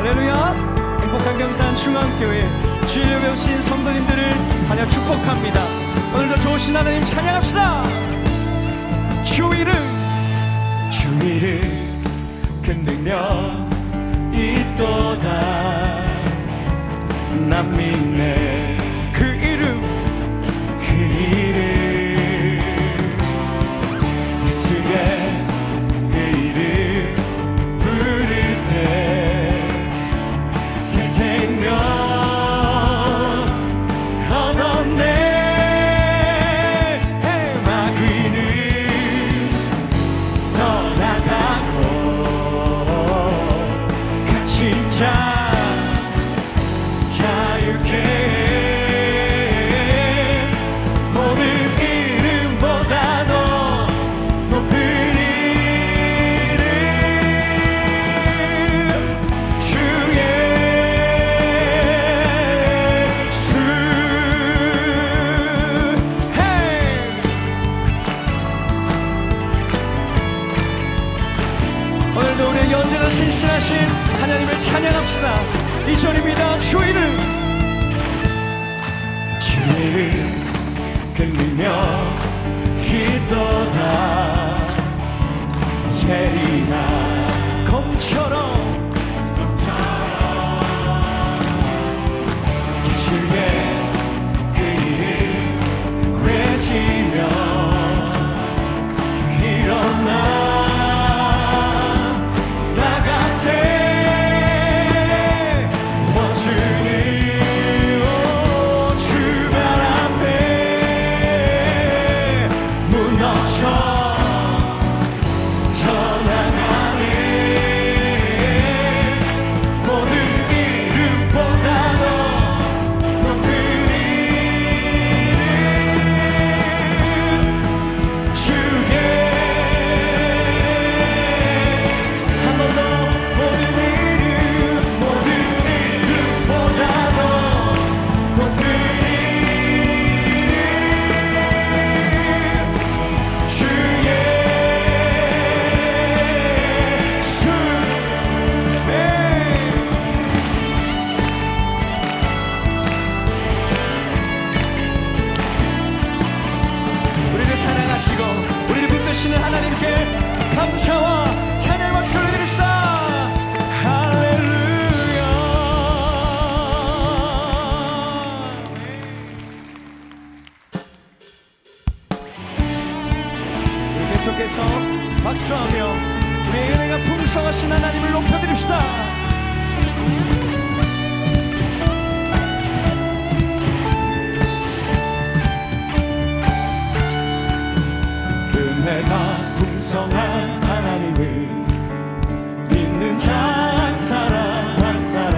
할렐루야. 행복한 경산 중앙교회 주일을 배우신 성도님들을 하여 축복합니다. 오늘도 좋으신 하나님 찬양합시다. 주일을 큰 능력 있도다. 난 믿네 그 이름 이스라엘 그 이름 부를 때 새 생명 얻었네. 마귀는 떠나가고 갇힌 자 자유케 모든 이름보다도 높은 이름 주 예수. 오늘도 우리에게 언제나 신실하신 하나님을 찬양합시다. 이 절입니다. 주 이름 그 능력 있도다. 예리한 검처럼 예수의 그 이름 외치며 일어나 나가세. 우리를 붙드시는 하나님께 감사와 찬양의 박수를 드립시다. 할렐루야. 우리 계속해서 박수하며 우리의 은혜가 풍성하신 하나님을 높여드립시다. 은혜가 풍성한 하나님을 믿는 자 한 사람 한 사람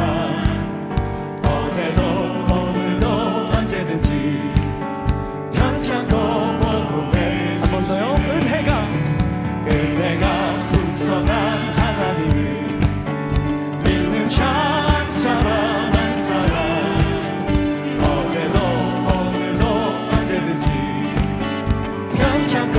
어제도 오늘도 언제든지 편찮고 보고해. 한 번 더요. 은혜가 풍성한 하나님을 믿는 자 한 사람 한 사람 어제도 오늘도 언제든지 편찮고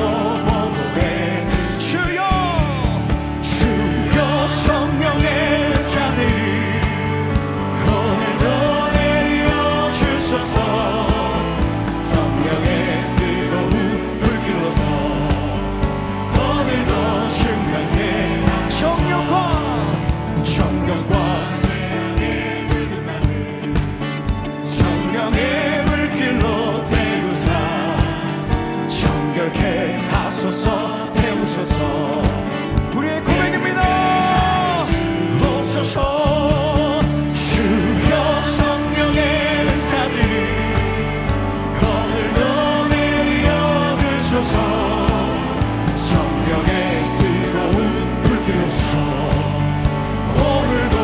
우리의 고백입니다. 오소서 주여 성령의 은사들이 오늘도 내려주소서. 성령의 뜨거운 불길로서 오늘도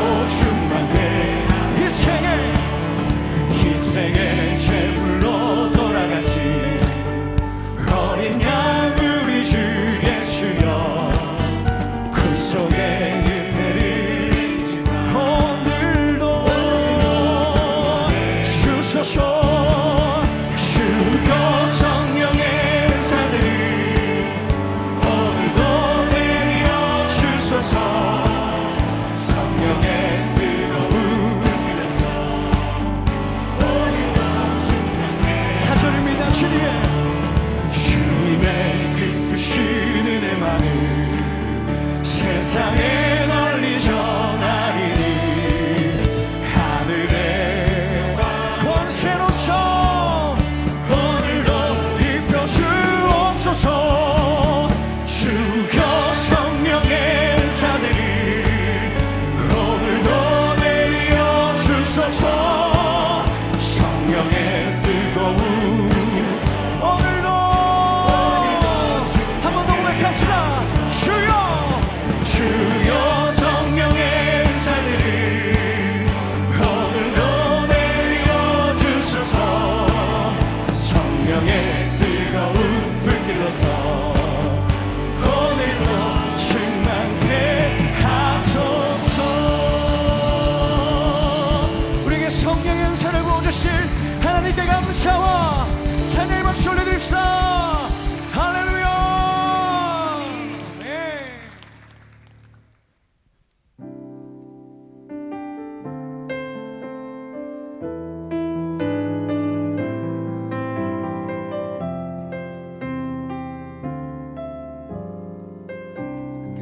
세상에 널리 전하리니 하늘의 권세로서 오늘도 입혀주옵소서. 주여 성령의 은사들이 오늘도 내려주소서. 성령의 뜨거운 오늘도 한 번 더 고백합시다. 주여 성령의 은사들이 오늘도 내려주소서. 성령의 뜨거운 불길로서 오늘도 충만케 하소서. 우리에게 성령의 은사를 부어주실 하나님께 감사와 찬양의 박수 올려드립시다. 할렐루야.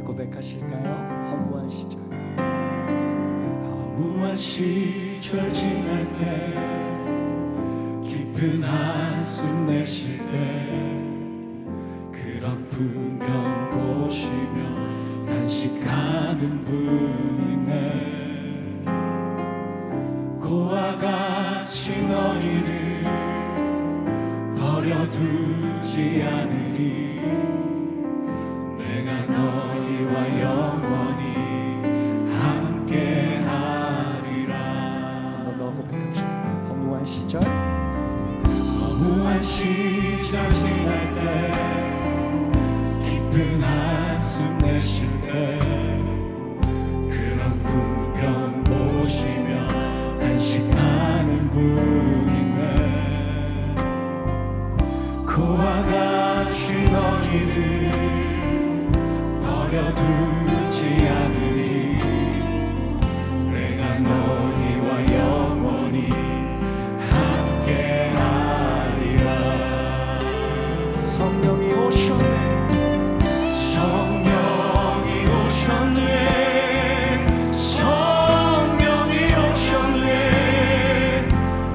고백하실까요? 허무한 시절. 허무한 시절 지날 때, 깊은 한숨 내쉴 때, 그런 풍경 보시며 단식하는 분이 있네. 고와 같이 너희를 버려두지 않으리. 내가 너희와 영원히 함께하리라. 한번 더 고백합시다. 허무한 시절. 허무한 시절 지날 때, 깊은 한숨 내쉴 때, 그런 풍경 보시며 단식하는 분이네. 고와 같이 너희를 버려두지 않으리. 내가 너희와 영원히 함께하리라. 성령이 오셨네. 성령이 오셨네. 성령이 오셨네.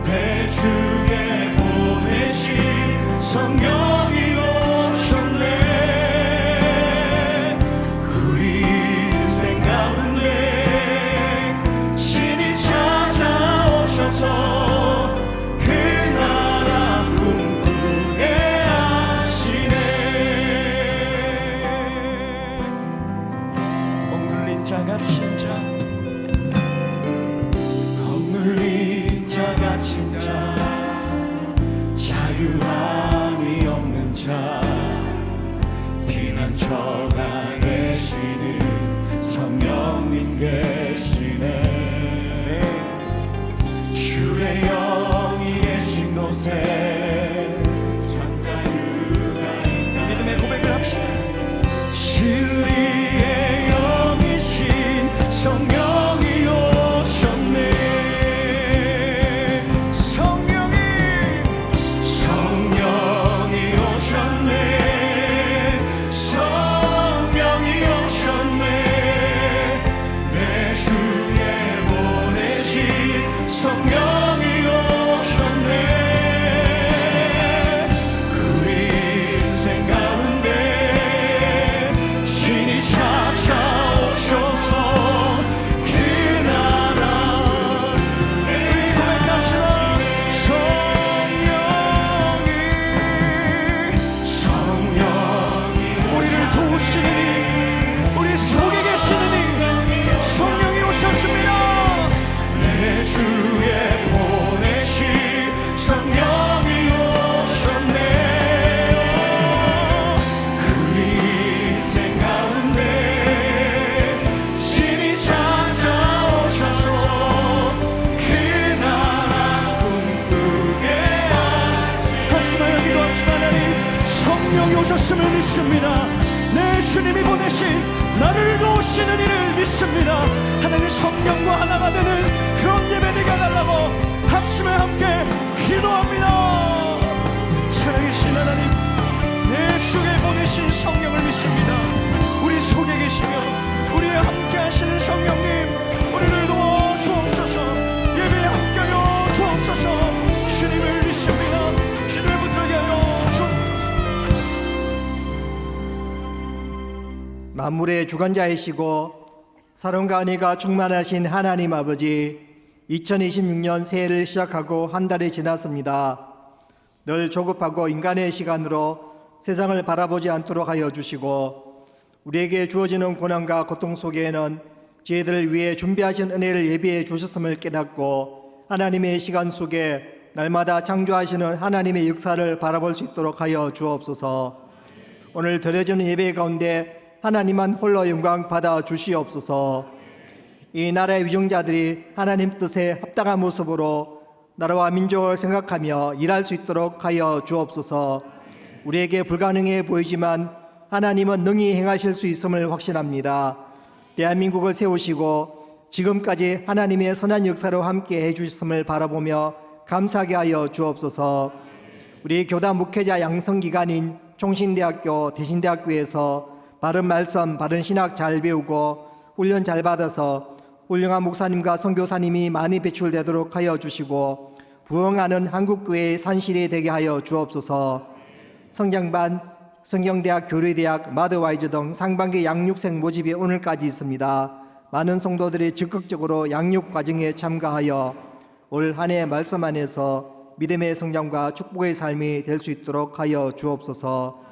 내 주에 보내신 성령이 오셨네. 우리 인생 가운데 신이 찾아오셔서 그 나라 꿈꾸게 하시네. 억눌린 자 갇힌 자, 억눌린 자 갇힌 자, 자유함이 없는 자, 피난처가 되시는 성령님 계시네. 주의 영이 계신 곳에 전자유가 있다. 믿음의 고백을 합시다. 진리의 영이신 성령이 오셨네. 성령이 오셨네. 성령이 오셨네. 내 주에 보내신 성령이 오셨네. 우리 인생 가운데 신이 찾아오셔서 그 나라 우리 고백합시다. 성령이 우리를 도우시느니, 우리 속에 계시느니 성령이 오셨습니다. 내 주에 보내신 성령이 오셨네. 우리 인생 가운데 신이 찾아오셔서 그 나라 꿈꾸게 하시네. 하시나요? 기도합시다. 하나님, 성령이 오셨음을 믿습니다. 내 주님이 보내신 나를 도우시는 이를 믿습니다. 하나님, 성령과 하나가 되는 그런 예배가 달라고 합심에 함께 기도합니다. 살아계신 하나님, 내 주에 보내신 성령을 믿습니다. 우리 속에 계시며 우리의 만물의 주관자이시고 사랑과 은혜가 충만하신 하나님 아버지, 2026년 새해를 시작하고 한 달이 지났습니다. 늘 조급하고 인간의 시간으로 세상을 바라보지 않도록 하여 주시고, 우리에게 주어지는 고난과 고통 속에는 저희들을 위해 준비하신 은혜를 예비해 주셨음을 깨닫고, 하나님의 시간 속에 날마다 창조하시는 하나님의 역사를 바라볼 수 있도록 하여 주옵소서. 오늘 드려지는 예배 가운데 하나님만 홀로 영광 받아 주시옵소서. 이 나라의 위정자들이 하나님 뜻에 합당한 모습으로 나라와 민족을 생각하며 일할 수 있도록 하여 주옵소서. 우리에게 불가능해 보이지만 하나님은 능히 행하실 수 있음을 확신합니다. 대한민국을 세우시고 지금까지 하나님의 선한 역사로 함께 해주셨음을 바라보며 감사하게 하여 주옵소서. 우리 교단 목회자 양성기관인 총신대학교 대신대학교에서 바른 말씀, 바른 신학 잘 배우고 훈련 잘 받아서 훌륭한 목사님과 선교사님이 많이 배출되도록 하여 주시고, 부흥하는 한국교회의 산실이 되게 하여 주옵소서. 성장반, 성경대학, 교리대학, 마더와이즈 등 상반기 양육생 모집이 오늘까지 있습니다. 많은 성도들이 적극적으로 양육 과정에 참가하여 올 한 해 말씀 안에서 믿음의 성장과 축복의 삶이 될 수 있도록 하여 주옵소서.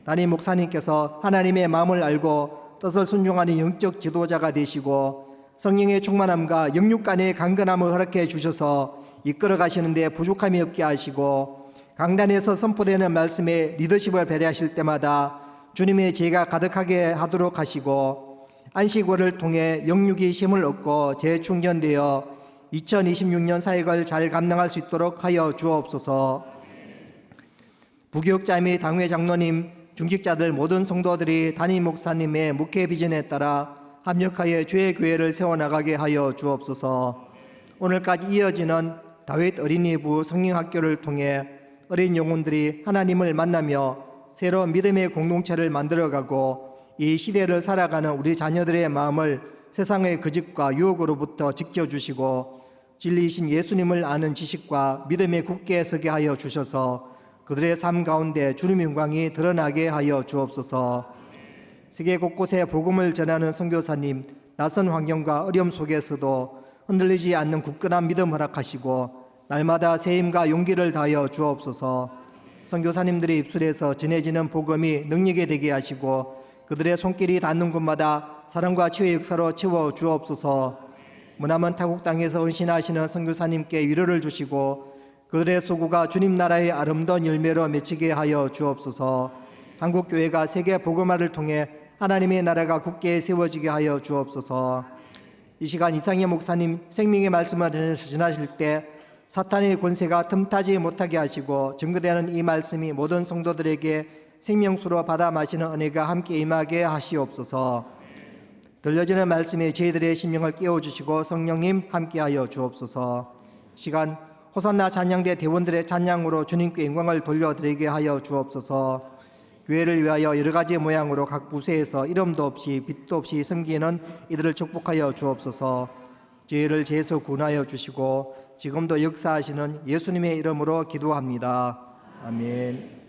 담임 목사님께서 하나님의 마음을 알고 뜻을 순종하는 영적 지도자가 되시고, 성령의 충만함과 영육 간의 강건함을 허락해 주셔서 이끌어 가시는 데 부족함이 없게 하시고, 강단에서 선포되는 말씀에 리더십을 발휘하실 때마다 주님의 지혜가 가득하게 하도록 하시고, 안식월을 통해 영육이 힘을 얻고 재충전되어 2026년 사역을 잘 감당할 수 있도록 하여 주옵소서. 부교육자 및 당회 장로님, 중직자들 모든 성도들이 담임 목사님의 목회 비전에 따라 합력하여 주의 교회를 세워나가게 하여 주옵소서. 오늘까지 이어지는 다윗 어린이부 성령학교를 통해 어린 영혼들이 하나님을 만나며 새로운 믿음의 공동체를 만들어가고, 이 시대를 살아가는 우리 자녀들의 마음을 세상의 거짓과 유혹으로부터 지켜주시고, 진리이신 예수님을 아는 지식과 믿음에 굳게 서게 하여 주셔서 그들의 삶 가운데 주님의 영광이 드러나게 하여 주옵소서. 세계 곳곳에 복음을 전하는 선교사님, 낯선 환경과 어려움 속에서도 흔들리지 않는 굳건한 믿음 허락하시고, 날마다 새 힘과 용기를 다하여 주옵소서. 선교사님들의 입술에서 전해지는 복음이 능력이 되게 하시고, 그들의 손길이 닿는 곳마다 사랑과 치유의 역사로 채워 주옵소서. 머나먼 타국 땅에서 헌신하시는 선교사님께 위로를 주시고, 그들의 소구가 주님 나라의 아름다운 열매로 맺히게 하여 주옵소서. 한국교회가 세계 복음화를 통해 하나님의 나라가 굳게 세워지게 하여 주옵소서. 이 시간 이상희 목사님 생명의 말씀을 전하실 때 사탄의 권세가 틈타지 못하게 하시고, 증거되는 이 말씀이 모든 성도들에게 생명수로 받아 마시는 은혜가 함께 임하게 하시옵소서. 들려지는 말씀이 저희들의 심령을 깨워주시고 성령님 함께하여 주옵소서. 시간 호산나 찬양대 대원들의 찬양으로 주님께 영광을 돌려드리게 하여 주옵소서. 교회를 위하여 여러 가지 모양으로 각 부서에서 이름도 없이 빛도 없이 섬기는 이들을 축복하여 주옵소서. 저희를 죄에서 구원하여 주시고 지금도 역사하시는 예수님의 이름으로 기도합니다. 아멘.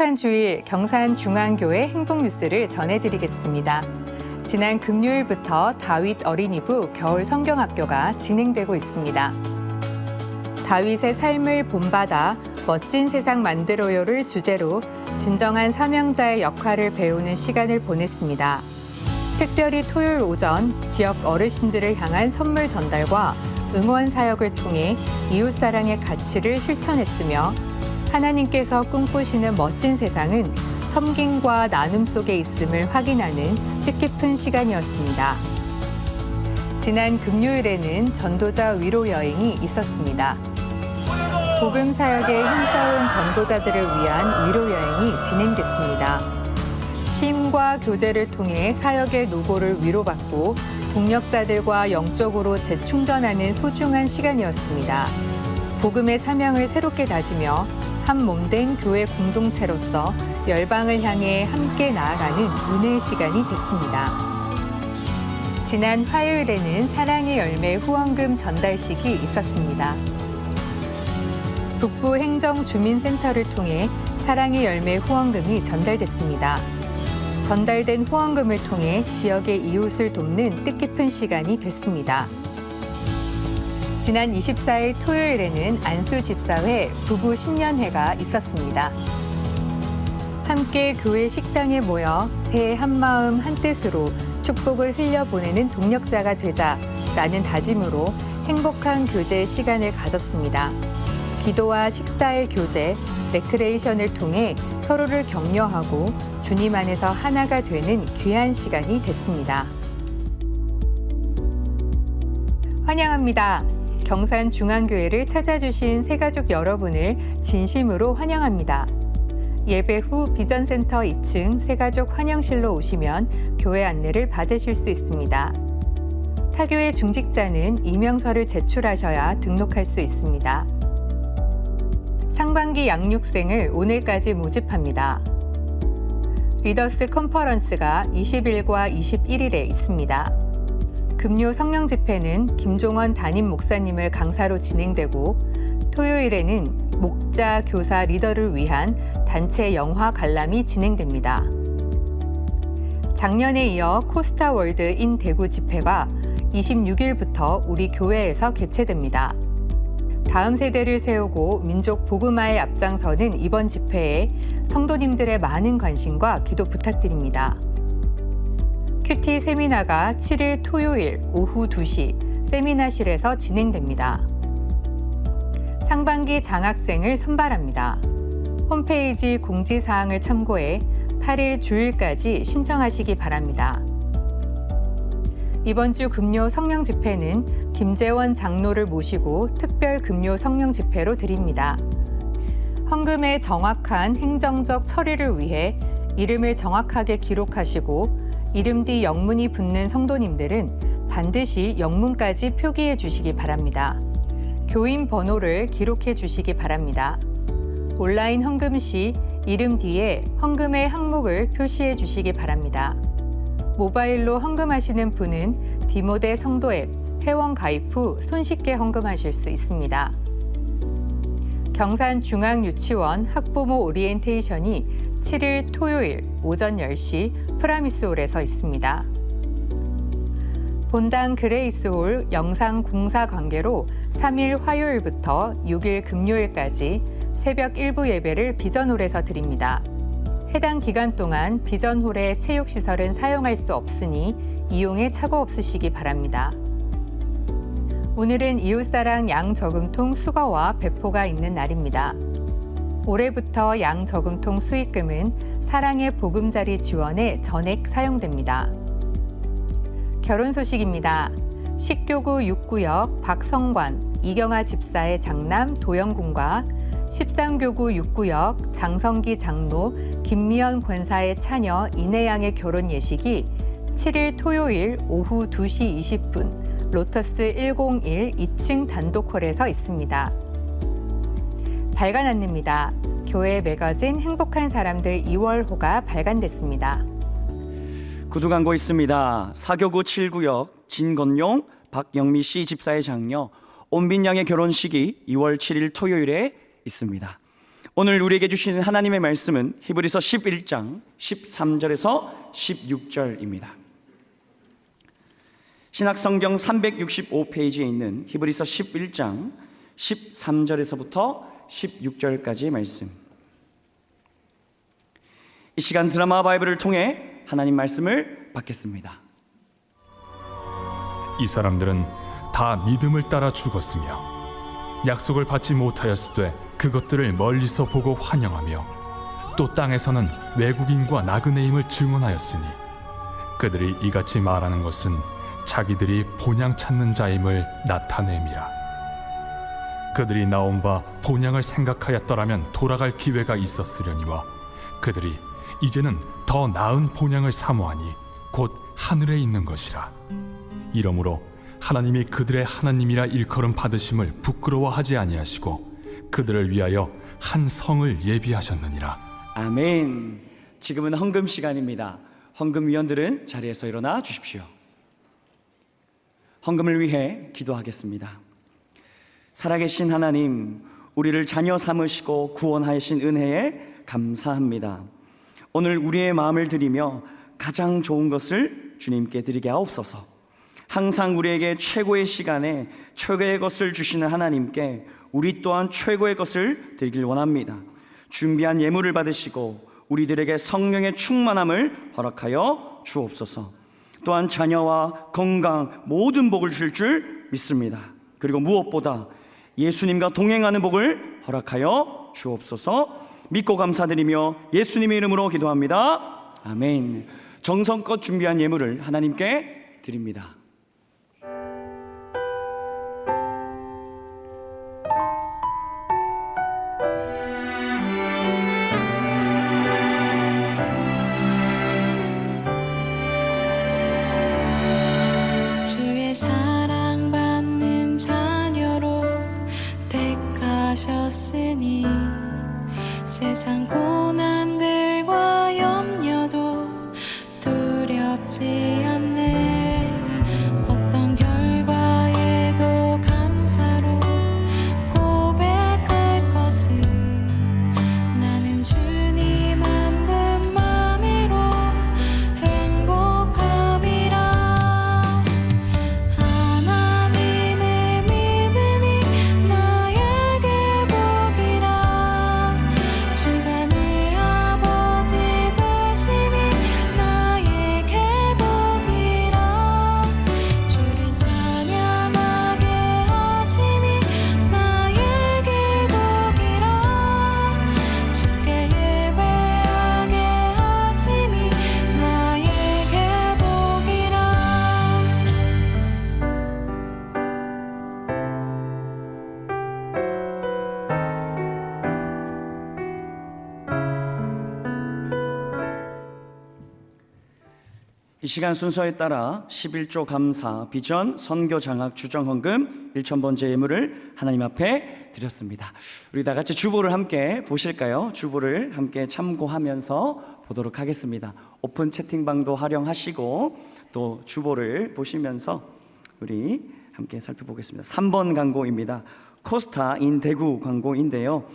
성탄주일 경산중앙교회 행복뉴스를 전해드리겠습니다. 지난 금요일부터 다윗 어린이부 겨울 성경학교가 진행되고 있습니다. 다윗의 삶을 본받아 멋진 세상 만들어요를 주제로 진정한 사명자의 역할을 배우는 시간을 보냈습니다. 특별히 토요일 오전 지역 어르신들을 향한 선물 전달과 응원 사역을 통해 이웃사랑의 가치를 실천했으며 하나님께서 꿈꾸시는 멋진 세상은 섬김과 나눔 속에 있음을 확인하는 뜻깊은 시간이었습니다. 지난 금요일에는 전도자 위로 여행이 있었습니다. 복음 사역에 힘써온 전도자들을 위한 위로 여행이 진행됐습니다. 쉼과 교제를 통해 사역의 노고를 위로받고 동력자들과 영적으로 재충전하는 소중한 시간이었습니다. 복음의 사명을 새롭게 다지며 한 몸된 교회 공동체로서 열방을 향해 함께 나아가는 은혜의 시간이 됐습니다. 지난 화요일에는 사랑의 열매 후원금 전달식이 있었습니다. 북부 행정주민센터를 통해 사랑의 열매 후원금이 전달됐습니다. 전달된 후원금을 통해 지역의 이웃을 돕는 뜻깊은 시간이 됐습니다. 지난 24일 토요일에는 안수집사회 부부 신년회가 있었습니다. 함께 교회 식당에 모여 새해 한마음 한뜻으로 축복을 흘려보내는 동력자가 되자라는 다짐으로 행복한 교제 시간을 가졌습니다. 기도와 식사의 교제, 레크레이션을 통해 서로를 격려하고 주님 안에서 하나가 되는 귀한 시간이 됐습니다. 환영합니다. 경산중앙교회를 찾아주신 새가족 여러분을 진심으로 환영합니다. 예배 후 비전센터 2층 새가족 환영실로 오시면 교회 안내를 받으실 수 있습니다. 타교의 중직자는 이명서를 제출하셔야 등록할 수 있습니다. 상반기 양육생을 오늘까지 모집합니다. 리더스 컨퍼런스가 20일과 21일에 있습니다. 금요 성령 집회는 김종원 담임 목사님을 강사로 진행되고 토요일에는 목자, 교사, 리더를 위한 단체 영화 관람이 진행됩니다. 작년에 이어 코스타 월드 인 대구 집회가 26일부터 우리 교회에서 개최됩니다. 다음 세대를 세우고 민족 복음화에 앞장서는 이번 집회에 성도님들의 많은 관심과 기도 부탁드립니다. 큐티 세미나가 7일 토요일 오후 2시 세미나실에서 진행됩니다. 상반기 장학생을 선발합니다. 홈페이지 공지사항을 참고해 8일 주일까지 신청하시기 바랍니다. 이번 주 금요 성령 집회는 김재원 장로를 모시고 특별 금요 성령 집회로 드립니다. 헌금의 정확한 행정적 처리를 위해 이름을 정확하게 기록하시고 이름 뒤 영문이 붙는 성도님들은 반드시 영문까지 표기해 주시기 바랍니다. 교인 번호를 기록해 주시기 바랍니다. 온라인 헌금 시 이름 뒤에 헌금의 항목을 표시해 주시기 바랍니다. 모바일로 헌금하시는 분은 디모데 성도 앱 회원 가입 후 손쉽게 헌금하실 수 있습니다. 경산중앙유치원 학부모 오리엔테이션이 7일 토요일 오전 10시 프라미스홀에서 있습니다. 본당 그레이스홀 영상 공사 관계로 3일 화요일부터 6일 금요일까지 새벽 1부 예배를 비전홀에서 드립니다. 해당 기간 동안 비전홀의 체육시설은 사용할 수 없으니 이용에 착오 없으시기 바랍니다. 오늘은 이웃사랑 양저금통 수거와 배포가 있는 날입니다. 올해부터 양저금통 수익금은 사랑의 보금자리 지원에 전액 사용됩니다. 결혼 소식입니다. 식교구 6구역 박성관, 이경아 집사의 장남 도영군과 13교구 6구역 장성기 장로 김미연 권사의 차녀 이내양의 결혼 예식이 7일 토요일 오후 2시 20분 로터스 101 2층 단독홀에서 있습니다. 발간 안내입니다. 교회 매거진 행복한 사람들 2월호가 발간됐습니다. 구두 광고 있습니다. 사교구 7구역 진건용 박영미 씨 집사의 장녀 온빈 양의 결혼식이 2월 7일 토요일에 있습니다. 오늘 우리에게 주시는 하나님의 말씀은 히브리서 11장 13절에서 16절입니다. 신약성경 365페이지에 있는 히브리서 11장 13절에서부터 16절까지의 말씀. 이 시간 드라마 바이블을 통해 하나님 말씀을 받겠습니다. 이 사람들은 다 믿음을 따라 죽었으며 약속을 받지 못하였으되 그것들을 멀리서 보고 환영하며 또 땅에서는 외국인과 나그네임을 증언하였으니 그들이 이같이 말하는 것은 자기들이 본향 찾는 자임을 나타냄이라. 그들이 나온 바 본향을 생각하였더라면 돌아갈 기회가 있었으려니와 그들이 이제는 더 나은 본향을 사모하니 곧 하늘에 있는 것이라. 이러므로 하나님이 그들의 하나님이라 일컬음 받으심을 부끄러워하지 아니하시고 그들을 위하여 한 성을 예비하셨느니라. 아멘. 지금은 헌금 시간입니다. 헌금위원들은 자리에서 일어나 주십시오. 헌금을 위해 기도하겠습니다. 살아계신 하나님, 우리를 자녀 삼으시고 구원하신 은혜에 감사합니다. 오늘 우리의 마음을 드리며 가장 좋은 것을 주님께 드리게 하옵소서. 항상 우리에게 최고의 시간에 최고의 것을 주시는 하나님께 우리 또한 최고의 것을 드리길 원합니다. 준비한 예물을 받으시고 우리들에게 성령의 충만함을 허락하여 주옵소서. 또한 자녀와 건강 모든 복을 주실 줄 믿습니다. 그리고 무엇보다 예수님과 동행하는 복을 허락하여 주옵소서. 믿고 감사드리며 예수님의 이름으로 기도합니다. 아멘. 정성껏 준비한 예물을 하나님께 드립니다. 주의 사랑받는 자녀로 택하셨으니 세상 고난들과 염려도 두렵지 않네. 어떤 결과에도 감사로 고백할 것은 나는 주님 한 분만으로 행복함이라. 하나님의 믿음이 나에게 복이라. 주가 내 아버지 되심이 나에게 복이라. 주를 찬양하게 하심이 나에게 복이라. 주께 예배하게 하심이 나에게 복이라. 이 시간 순서에 따라 11조 감사, 비전, 선교 장학, 주정 헌금 1000번째 예물을 하나님 앞에 드렸습니다. 우리 다 같이 주보를 함께 보실까요? 주보를 함께 참고하면서 보도록 하겠습니다. 오픈 채팅방도 활용하시고 또 주보를 보시면서 우리 함께 살펴보겠습니다. 3번 광고입니다. 코스타 인 대구 광고인데요.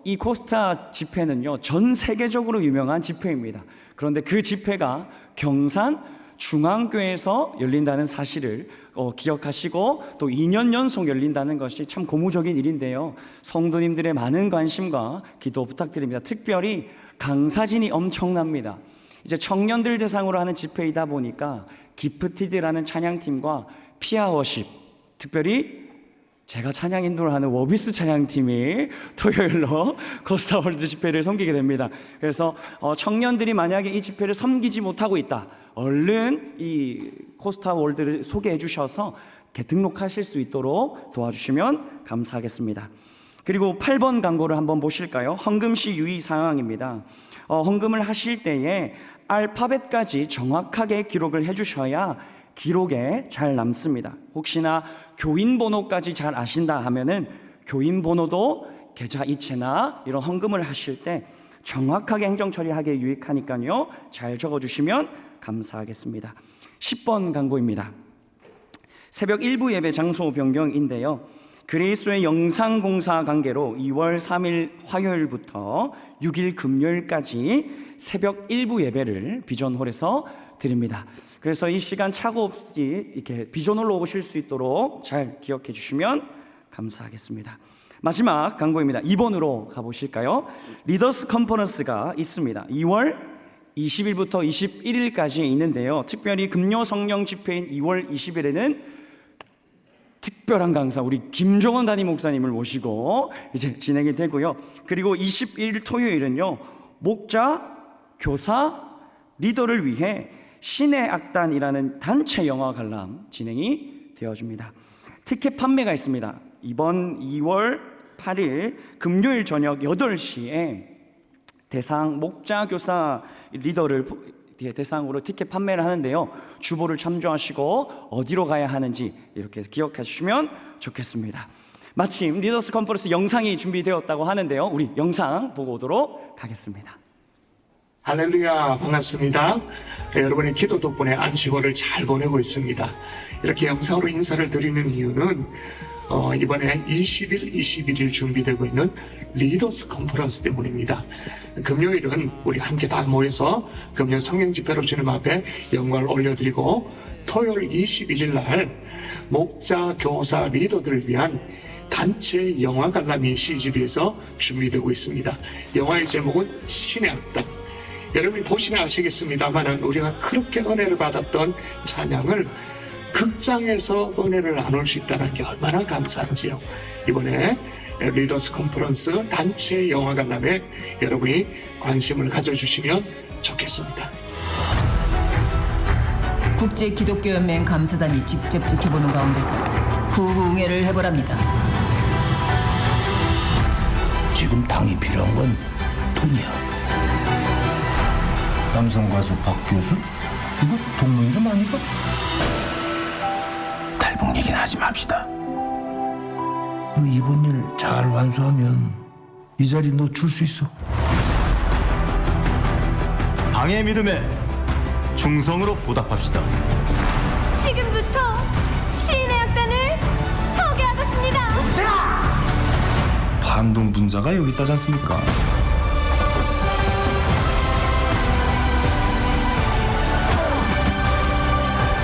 이 코스타 집회는요, 전 세계적으로 유명한 집회입니다. 그런데 그 집회가 경산 중앙교회에서 열린다는 사실을 기억하시고 또 2년 연속 열린다는 것이 참 고무적인 일인데요. 성도님들의 많은 관심과 기도 부탁드립니다. 특별히 강사진이 엄청납니다. 이제 청년들 대상으로 하는 집회이다 보니까 기프티드라는 찬양팀과 피아워십, 특별히 제가 찬양 인도를 하는 워비스 찬양팀이 토요일로 코스타 월드 집회를 섬기게 됩니다. 그래서 청년들이 만약에 이 집회를 섬기지 못하고 있다, 얼른 이 코스타 월드를 소개해 주셔서 등록하실 수 있도록 도와주시면 감사하겠습니다. 그리고 8번 광고를 한번 보실까요? 헌금 시 유의 사항입니다. 헌금을 하실 때에 알파벳까지 정확하게 기록을 해주셔야 기록에 잘 남습니다. 혹시나 교인 번호까지 잘 아신다 하면은 교인 번호도 계좌 이체나 이런 헌금을 하실 때 정확하게 행정 처리하기에 유익하니까요, 잘 적어주시면 감사하겠습니다. 10번 광고입니다. 새벽 1부 예배 장소 변경인데요, 그리스도의 영상공사 관계로 2월 3일 화요일부터 6일 금요일까지 새벽 1부 예배를 비전홀에서 드립니다. 그래서 이 시간 착오 없이 이렇게 비전홀로 오실 수 있도록 잘 기억해 주시면 감사하겠습니다. 마지막 광고입니다. 2번으로 가보실까요? 리더스 컨퍼런스가 있습니다. 2월 20일부터 21일까지 있는데요. 특별히 금요 성령 집회인 2월 20일에는 특별한 강사 우리 김종원 담임 목사님을 모시고 이제 진행이 되고요. 그리고 21일 토요일은요, 목자, 교사, 리더를 위해 신의 악단이라는 단체 영화 관람 진행이 되어집니다. 티켓 판매가 있습니다. 이번 2월 8일 금요일 저녁 8시에 대상 목자, 교사, 리더를 대상으로 티켓 판매를 하는데요. 주보를 참조하시고 어디로 가야 하는지 이렇게 기억해 주시면 좋겠습니다. 마침 리더스 컨퍼런스 영상이 준비되었다고 하는데요. 우리 영상 보고 오도록 하겠습니다. 할렐루야, 반갑습니다. 여러분의 기도 덕분에 안식월을 잘 보내고 있습니다. 이렇게 영상으로 인사를 드리는 이유는 이번에 20일, 21일 준비되고 있는 리더스 컨퍼런스 때문입니다. 금요일은 우리 함께 다 모여서 금요 성령 집회로 주님 앞에 영광을 올려드리고, 토요일 21일 날 목자, 교사, 리더들을 위한 단체 영화 관람이 CGV에서 준비되고 있습니다. 영화의 제목은 신의 악단. 여러분이 보시면 아시겠습니다만 우리가 그렇게 은혜를 받았던 찬양을 극장에서 은혜를 나눌 수 있다는 게 얼마나 감사한지요. 이번에 리더스 컨퍼런스 단체 영화 관람에 여러분이 관심을 가져주시면 좋겠습니다. 국제기독교연맹 감사단이 직접 지켜보는 가운데서 후응회를 해보랍니다. 지금 당이 필요한 건 돈이야. 남성 가수 박교수? 이거 동료 이름 아닐까? 탈북 얘기는 하지 맙시다. 너 이번 일 잘 완수하면 이 자리 너 줄 수 있어. 당의 믿음에 충성으로 보답합시다. 지금부터 신의 악단을 소개하겠습니다. 반동 분자가 여기 있다지 않습니까?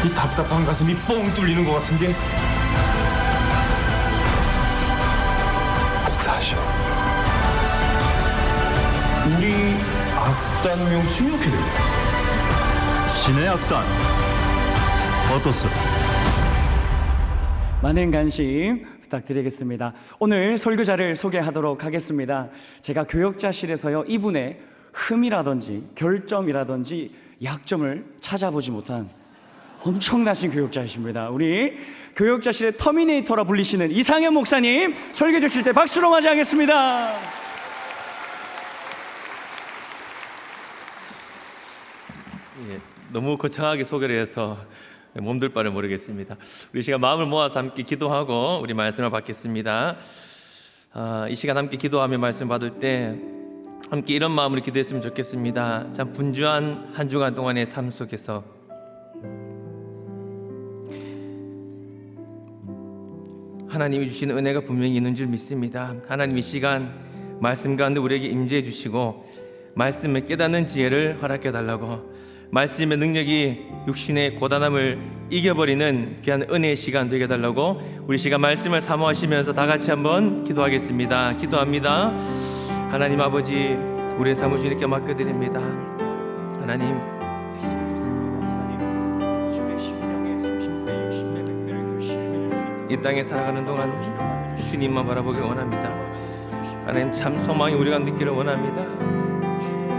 이 답답한 가슴이 뻥 뚫리는 것 같은 게 사실 우리 악단 명칭이 어떻게 돼요? 신의 악단 어떻소? 많은 관심 부탁드리겠습니다. 오늘 설교자를 소개하도록 하겠습니다. 제가 교역자실에서요, 이분의 흠이라든지 결점이라든지 약점을 찾아보지 못한 엄청나신 교역자이십니다. 우리 교역자실의 터미네이터라 불리시는 이상현 목사님 설교 주실 때 박수로 맞이하겠습니다. 너무 거창하게 소개를 해서 몸둘 바를 모르겠습니다. 우리 시간 마음을 모아서 함께 기도하고 우리 말씀을 받겠습니다. 이 시간 함께 기도하며 말씀 받을 때 함께 이런 마음으로 기도했으면 좋겠습니다. 참 분주한 한 주간 동안의 삶 속에서 하나님이 주시는 은혜가 분명히 있는 줄 믿습니다. 하나님 이 시간 말씀 가운데 우리에게 임재해 주시고 말씀을 깨닫는 지혜를 허락해 달라고, 말씀의 능력이 육신의 고단함을 이겨버리는 귀한 은혜의 시간 되게 달라고 우리 시간 말씀을 사모하시면서 다 같이 한번 기도하겠습니다. 기도합니다. 하나님 아버지, 우리의 삶을 주님께 맡겨드립니다. 하나님, 이 땅에 살아가는 동안 주님만 바라보길 원합니다. 하나님, 참 소망이 우리가 느끼를 원합니다.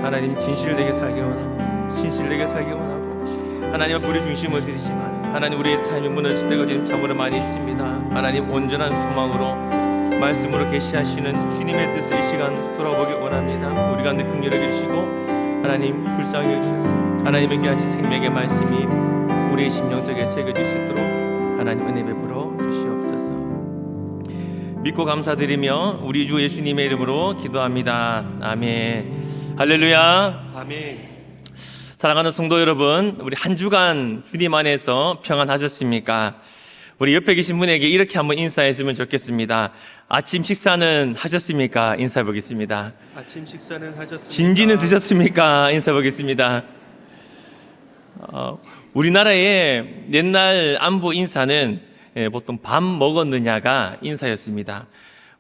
하나님, 진실되게 살기 원합니다. 진실되게 살기 원하고, 하나님 앞에 우리 중심을 드리지만 하나님, 우리의 삶이 무너질 때가 지금 참으로 많이 있습니다. 하나님, 온전한 소망으로 말씀으로 계시하시는 주님의 뜻을 이 시간 돌아보길 원합니다. 우리 가운데 긍휼히 여기시고 하나님 불쌍히 여주셔서 하나님에게 하신 생명의 말씀이 우리의 심령 속에 새겨질 수 있도록 하나님 은혜 베풀어 주시옵소서. 믿고 감사드리며 우리 주 예수님의 이름으로 기도합니다. 아멘. 할렐루야. 아멘. 사랑하는 성도 여러분, 우리 한 주간 주님 안에서 평안하셨습니까? 우리 옆에 계신 분에게 이렇게 한번 인사했으면 좋겠습니다. 아침 식사는 하셨습니까? 인사해 보겠습니다. 아침 식사는 하셨습니까? 진지는 드셨습니까? 인사해 보겠습니다. 우리나라의 옛날 안부 인사는 보통 밥 먹었느냐가 인사였습니다.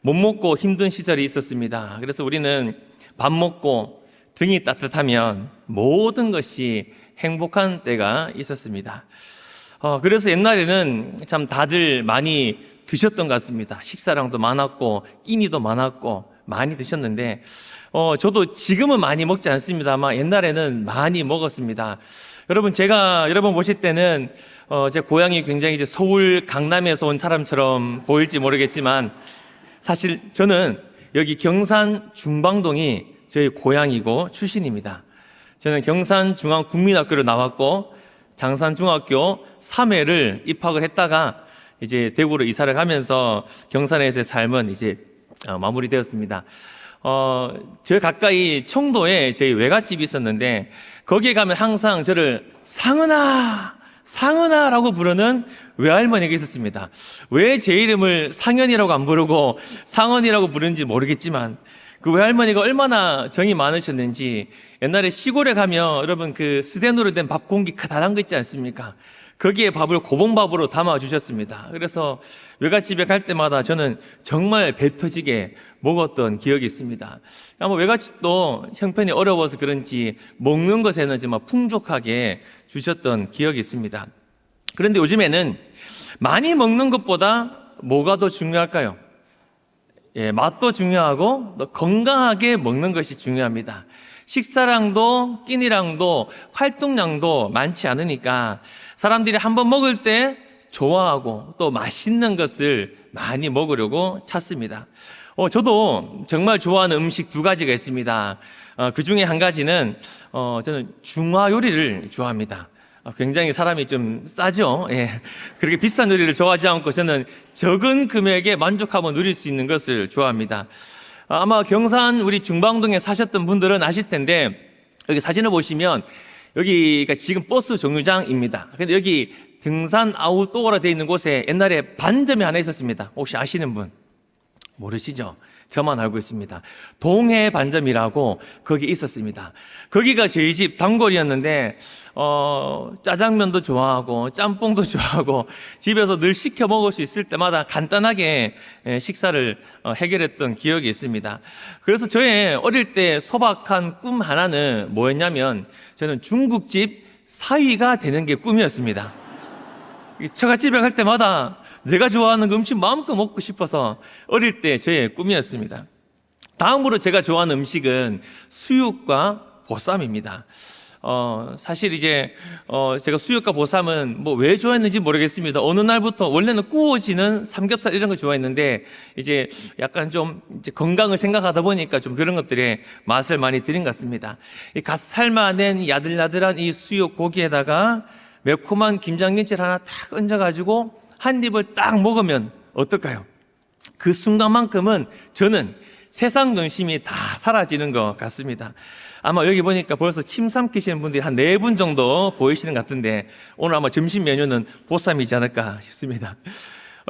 못 먹고 힘든 시절이 있었습니다. 그래서 우리는 밥 먹고 등이 따뜻하면 모든 것이 행복한 때가 있었습니다. 그래서 옛날에는 참 다들 많이 드셨던 것 같습니다. 식사량도 많았고 끼니도 많았고 많이 드셨는데 저도 지금은 많이 먹지 않습니다만 옛날에는 많이 먹었습니다. 여러분, 제가 여러분 보실 때는 제 고향이 굉장히 이제 서울 강남에서 온 사람처럼 보일지 모르겠지만 사실 저는 여기 경산 중방동이 저희 고향이고 출신입니다. 저는 경산중앙국민학교를 나왔고 장산중학교 3회를 입학을 했다가 이제 대구로 이사를 가면서 경산에서의 삶은 이제 마무리되었습니다. 저 가까이 청도에 저희 외갓집이 있었는데 거기에 가면 항상 저를 상은아라고 부르는 외할머니가 있었습니다. 왜 제 이름을 상현이라고 안 부르고 상은이라고 부르는지 모르겠지만 그 외할머니가 얼마나 정이 많으셨는지 옛날에 시골에 가면 여러분 그 스텐으로 된 밥 공기 커다란 거 있지 않습니까? 거기에 밥을 고봉밥으로 담아 주셨습니다. 그래서 외갓집에 갈 때마다 저는 정말 배 터지게 먹었던 기억이 있습니다. 아마 외갓집도 형편이 어려워서 그런지 먹는 것에는 정말 풍족하게 주셨던 기억이 있습니다. 그런데 요즘에는 많이 먹는 것보다 뭐가 더 중요할까요? 맛도 중요하고 또 건강하게 먹는 것이 중요합니다. 식사량도 끼니량도 활동량도 많지 않으니까 사람들이 한번 먹을 때 좋아하고 또 맛있는 것을 많이 먹으려고 찾습니다. 저도 정말 좋아하는 음식 두 가지가 있습니다. 그 중에 한 가지는 저는 중화 요리를 좋아합니다. 굉장히 사람이 좀 싸죠. 그렇게 비싼 요리를 좋아하지 않고 저는 적은 금액에 만족하고 누릴 수 있는 것을 좋아합니다. 아마 경산 우리 중방동에 사셨던 분들은 아실 텐데 여기 사진을 보시면 여기가 지금 버스 정류장입니다. 근데 여기 등산 아웃도어라 되어 있는 곳에 옛날에 반점이 하나 있었습니다. 혹시 아시는 분? 모르시죠? 저만 알고 있습니다. 동해 반점이라고 거기 있었습니다. 거기가 저희 집 단골이었는데 짜장면도 좋아하고 짬뽕도 좋아하고 집에서 늘 시켜 먹을 수 있을 때마다 간단하게 식사를 해결했던 기억이 있습니다. 그래서 저의 어릴 때 소박한 꿈 하나는 뭐였냐면 저는 중국집 사위가 되는 게 꿈이었습니다. 처갓집에 갈 때마다 내가 좋아하는 그 음식 마음껏 먹고 싶어서 어릴 때 저의 꿈이었습니다. 다음으로 제가 좋아하는 음식은 수육과 보쌈입니다. 사실 이제 제가 수육과 보쌈은 뭐 왜 좋아했는지 모르겠습니다. 어느 날부터 원래는 구워지는 삼겹살 이런 거 좋아했는데 이제 약간 좀 이제 건강을 생각하다 보니까 좀 그런 것들에 맛을 많이 들인 것 같습니다. 이 갓 삶아낸 야들야들한 이 수육 고기에다가 매콤한 김장김치를 하나 딱 얹어가지고 한 입을 딱 먹으면 어떨까요? 그 순간만큼은 저는 세상 근심이 다 사라지는 것 같습니다. 아마 여기 보니까 벌써 침 삼키시는 분들이 한 4분 정도 보이시는 것 같은데 오늘 아마 점심 메뉴는 보쌈이지 않을까 싶습니다.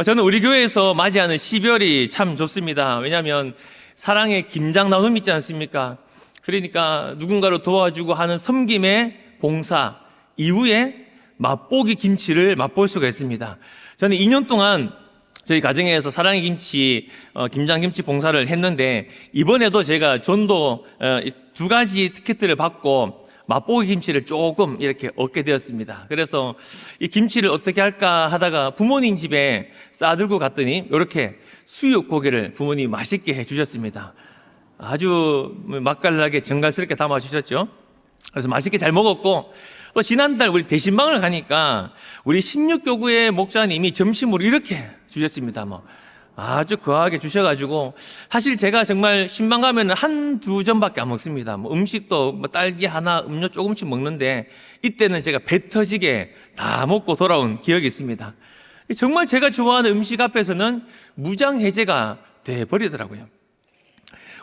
저는 우리 교회에서 맞이하는 12월이 참 좋습니다. 왜냐하면 사랑의 김장 나눔 있지 않습니까? 그러니까 누군가를 도와주고 하는 섬김의 봉사 이후에 맛보기 김치를 맛볼 수가 있습니다. 저는 2년 동안 저희 가정에서 사랑의 김치, 김장김치 봉사를 했는데 이번에도 제가 전도 2가지 티켓을 받고 맛보기 김치를 조금 이렇게 얻게 되었습니다. 그래서 이 김치를 어떻게 할까 하다가 부모님 집에 싸들고 갔더니 이렇게 수육고기를 부모님이 맛있게 해주셨습니다. 아주 맛깔나게 정갈스럽게 담아주셨죠. 그래서 맛있게 잘 먹었고 또 지난달 우리 대신방을 가니까 우리 16교구의 목자님이 점심으로 이렇게 주셨습니다. 아주 거하게 주셔가지고 사실 제가 정말 신방 가면 한두 점밖에 안 먹습니다. 음식도 딸기 하나, 음료 조금씩 먹는데 이때는 제가 배 터지게 다 먹고 돌아온 기억이 있습니다. 정말 제가 좋아하는 음식 앞에서는 무장해제가 돼버리더라고요.